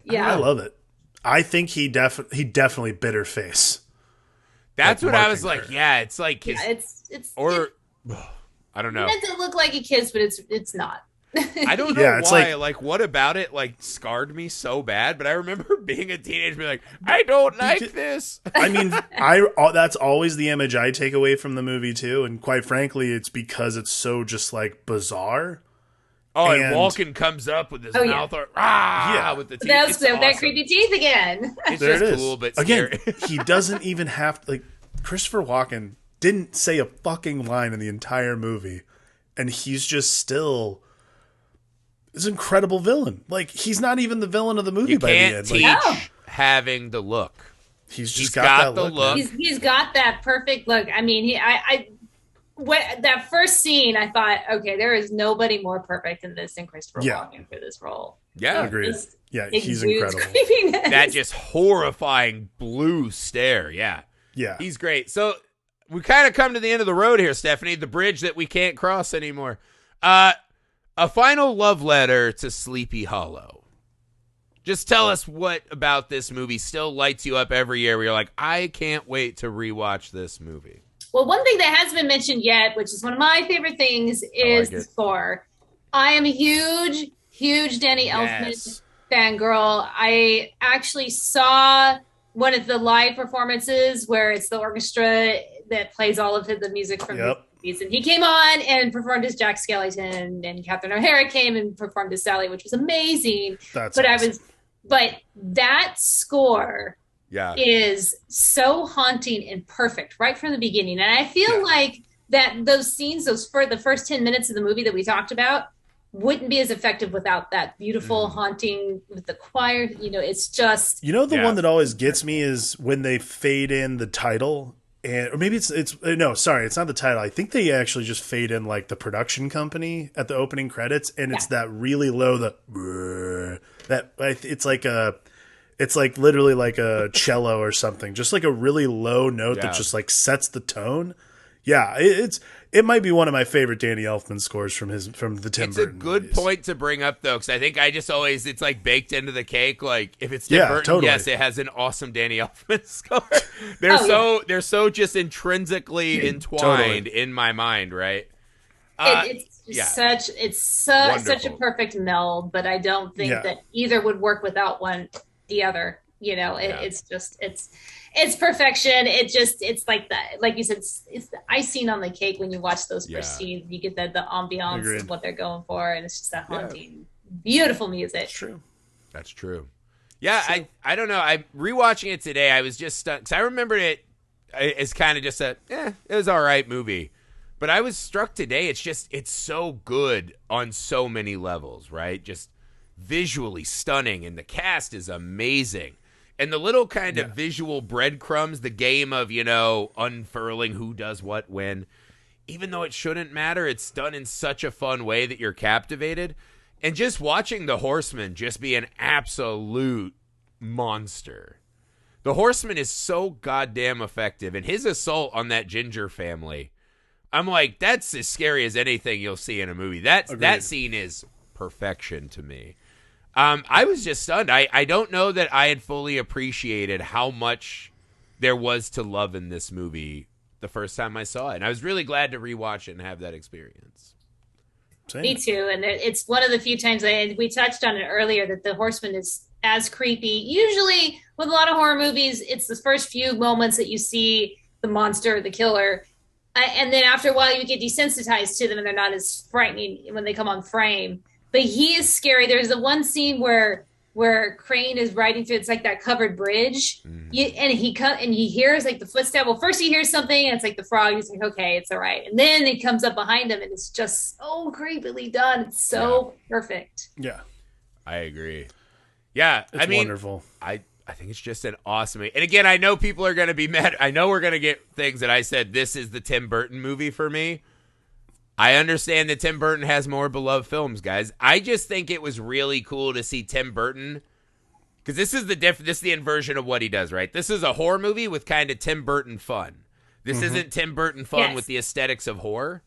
Speaker 3: Yeah.
Speaker 1: I love it. I think he definitely bit her face.
Speaker 2: That's
Speaker 1: Like
Speaker 2: what I was
Speaker 1: marking
Speaker 2: like.
Speaker 1: her.
Speaker 2: Yeah, it's like his,
Speaker 3: Yeah, it's
Speaker 2: or I don't know.
Speaker 3: It doesn't look like a kiss, but it's not.
Speaker 2: I don't know
Speaker 1: Yeah, it's
Speaker 2: why. Like, what about it like scarred me so bad? But I remember being a teenager, being like, I don't like this.
Speaker 1: I mean, that's always the image I take away from the movie too, and quite frankly, it's because it's so just like bizarre.
Speaker 2: Oh, and
Speaker 1: And-
Speaker 2: Walken comes up with his
Speaker 3: Oh, yeah.
Speaker 2: mouth, with the teeth.
Speaker 3: That's
Speaker 2: It's
Speaker 3: that
Speaker 2: awesome.
Speaker 3: creepy teeth again.
Speaker 2: It's
Speaker 1: There
Speaker 2: just
Speaker 1: it is.
Speaker 2: cool, but
Speaker 1: Again,
Speaker 2: scary.
Speaker 1: he doesn't even have to, like, Christopher Walken didn't say a fucking line in the entire movie, and he's just still this incredible villain. Like, he's not even the villain of the movie
Speaker 2: You
Speaker 1: by the
Speaker 2: can't
Speaker 1: end.
Speaker 2: teach
Speaker 1: Like,
Speaker 3: No.
Speaker 2: having the look.
Speaker 1: he's
Speaker 2: He's
Speaker 1: just
Speaker 2: got
Speaker 1: that
Speaker 2: the
Speaker 1: look.
Speaker 2: look.
Speaker 1: man.
Speaker 3: He's got that perfect look. I mean, that first scene, I thought, okay, there is nobody more perfect than Christopher
Speaker 1: Yeah.
Speaker 3: Walken for this role.
Speaker 2: Yeah.
Speaker 1: Agreed.
Speaker 3: Just
Speaker 1: Yeah, he's
Speaker 3: exudes
Speaker 1: incredible.
Speaker 3: creepiness.
Speaker 2: That just horrifying blue stare. Yeah.
Speaker 1: Yeah.
Speaker 2: He's great. So we kind of come to the end of the road here, Stephanie, the bridge that we can't cross anymore. A final love letter to Sleepy Hollow. Just tell us what about this movie still lights you up every year where you're like, I can't wait to rewatch this movie.
Speaker 3: Well, one thing that hasn't been mentioned yet, which is one of my favorite things, is the score. I am a huge Danny Elfman
Speaker 2: Yes.
Speaker 3: fangirl. I actually saw one of the live performances where it's the orchestra that plays all of the music from
Speaker 1: Yep.
Speaker 3: his movies. And he came on and performed as Jack Skellington, and Catherine O'Hara came and performed as Sally, which was amazing.
Speaker 1: That's
Speaker 3: But
Speaker 1: awesome.
Speaker 3: but that score is so haunting and perfect right from the beginning. And I feel like that those scenes, for the first 10 minutes of the movie that we talked about, wouldn't be as effective without that beautiful haunting with the choir. You know, it's just,
Speaker 1: you know, the one that always gets me is when they fade in the title, and or maybe it's no, sorry, it's not the title. I think they actually just fade in like the production company at the opening credits, and it's that really low it's like literally like a cello or something, just like a really low note that just like sets the tone. Yeah, it might be one of my favorite Danny Elfman scores from the Tim Burton.
Speaker 2: It's a good point to bring up though, because I think I just always, it's like baked into the cake. Like if it's Tim Burton,
Speaker 1: totally.
Speaker 2: yes, it has an awesome Danny Elfman score. They're so just intrinsically entwined in my mind, right?
Speaker 3: It's such a perfect meld, but I don't think that either would work without the other. You know, it's perfection. It's like that, like you said, it's the icing on the cake when you watch those first scenes. You get the ambiance of what they're going for, and it's just that haunting, beautiful music.
Speaker 2: That's true. Yeah, I don't know. I'm rewatching it today. I was just stuck because I remembered it as kind of just it was all right movie, but I was struck today. It's so good on so many levels, right? Just visually stunning, and the cast is amazing. And the little kind of visual breadcrumbs, the game of, you know, unfurling who does what when, even though it shouldn't matter, it's done in such a fun way that you're captivated. And just watching the Horseman just be an absolute monster. The Horseman is so goddamn effective. And his assault on that Ginger family, I'm like, that's as scary as anything you'll see in a movie. That scene is perfection to me. I was just stunned. I don't know that I had fully appreciated how much there was to love in this movie the first time I saw it. And I was really glad to rewatch it and have that experience.
Speaker 1: Same.
Speaker 3: Me too. And it's one of the few times we touched on it earlier that the Horseman is as creepy. Usually with a lot of horror movies, it's the first few moments that you see the monster, the killer. And then after a while you get desensitized to them and they're not as frightening when they come on frame. But he is scary. There's the one scene where Crane is riding through. It's like that covered bridge, and he hears like the footstep. Well, first he hears something, and it's like the frog. He's like, "Okay, it's all right." And then it comes up behind him, and it's just so creepily done. It's so perfect.
Speaker 1: Yeah,
Speaker 2: I agree. Yeah,
Speaker 1: it's wonderful.
Speaker 2: I think it's just an awesome. And again, I know people are going to be mad. I know we're going to get things that I said. This is the Tim Burton movie for me. I understand that Tim Burton has more beloved films, guys. I just think it was really cool to see Tim Burton, because this is the inversion of what he does, right? This is a horror movie with kind of Tim Burton fun. This isn't Tim Burton fun with the aesthetics of horror.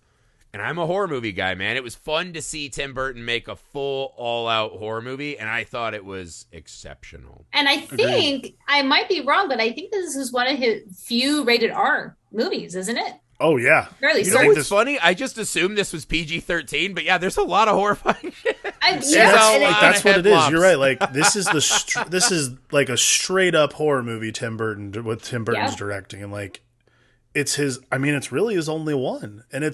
Speaker 2: And I'm a horror movie guy, man. It was fun to see Tim Burton make a full, all-out horror movie, and I thought it was exceptional.
Speaker 3: And I think, I might be wrong, but I think this is one of his few rated R movies, isn't it?
Speaker 1: Oh, yeah.
Speaker 3: Fairly
Speaker 2: you know what's funny? I just assumed this was PG-13, but yeah, there's a lot of horrifying shit.
Speaker 1: That's what it is. You're right. Like this is like a straight up horror movie. Tim Burton's directing, and like it's his. I mean, it's really his only one, and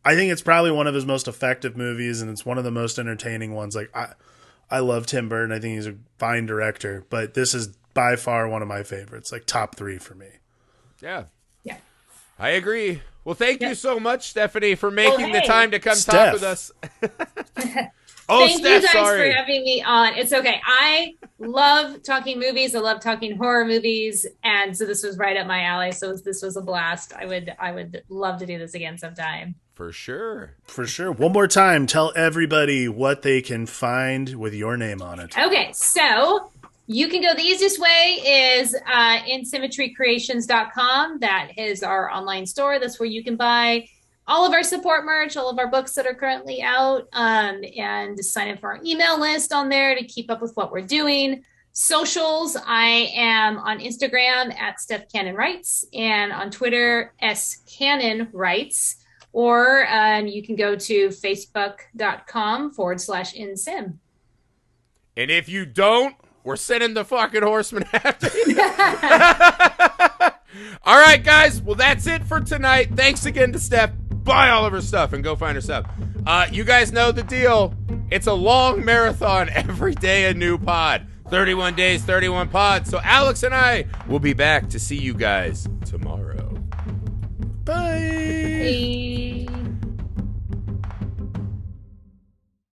Speaker 1: I think it's probably one of his most effective movies, and it's one of the most entertaining ones. Like I love Tim Burton. I think he's a fine director, but this is by far one of my favorites. Like top 3 for me.
Speaker 3: Yeah.
Speaker 2: I agree. Well, thank you so much, Stephanie, for making the time to come talk with us.
Speaker 3: Thank you guys for having me on. It's okay. I love talking movies. I love talking horror movies, and so this was right up my alley. So this was a blast. I would love to do this again sometime.
Speaker 2: For sure.
Speaker 1: One more time, tell everybody what they can find with your name on it.
Speaker 3: Okay, so you can go, the easiest way is insymmetrycreations.com. That is our online store. That's where you can buy all of our support merch, all of our books that are currently out, and sign up for our email list on there to keep up with what we're doing. Socials, I am on Instagram at Steph Cannon Writes, and on Twitter, SCannonWrites, or you can go to facebook.com/insim.
Speaker 2: And if you don't, we're sending the fucking Horseman after you. All right, guys. Well, that's it for tonight. Thanks again to Steph. Buy all of her stuff and go find her stuff. You guys know the deal. It's a long marathon every day, a new pod. 31 days, 31 pods. So Alex and I will be back to see you guys tomorrow.
Speaker 1: Bye.
Speaker 3: Bye.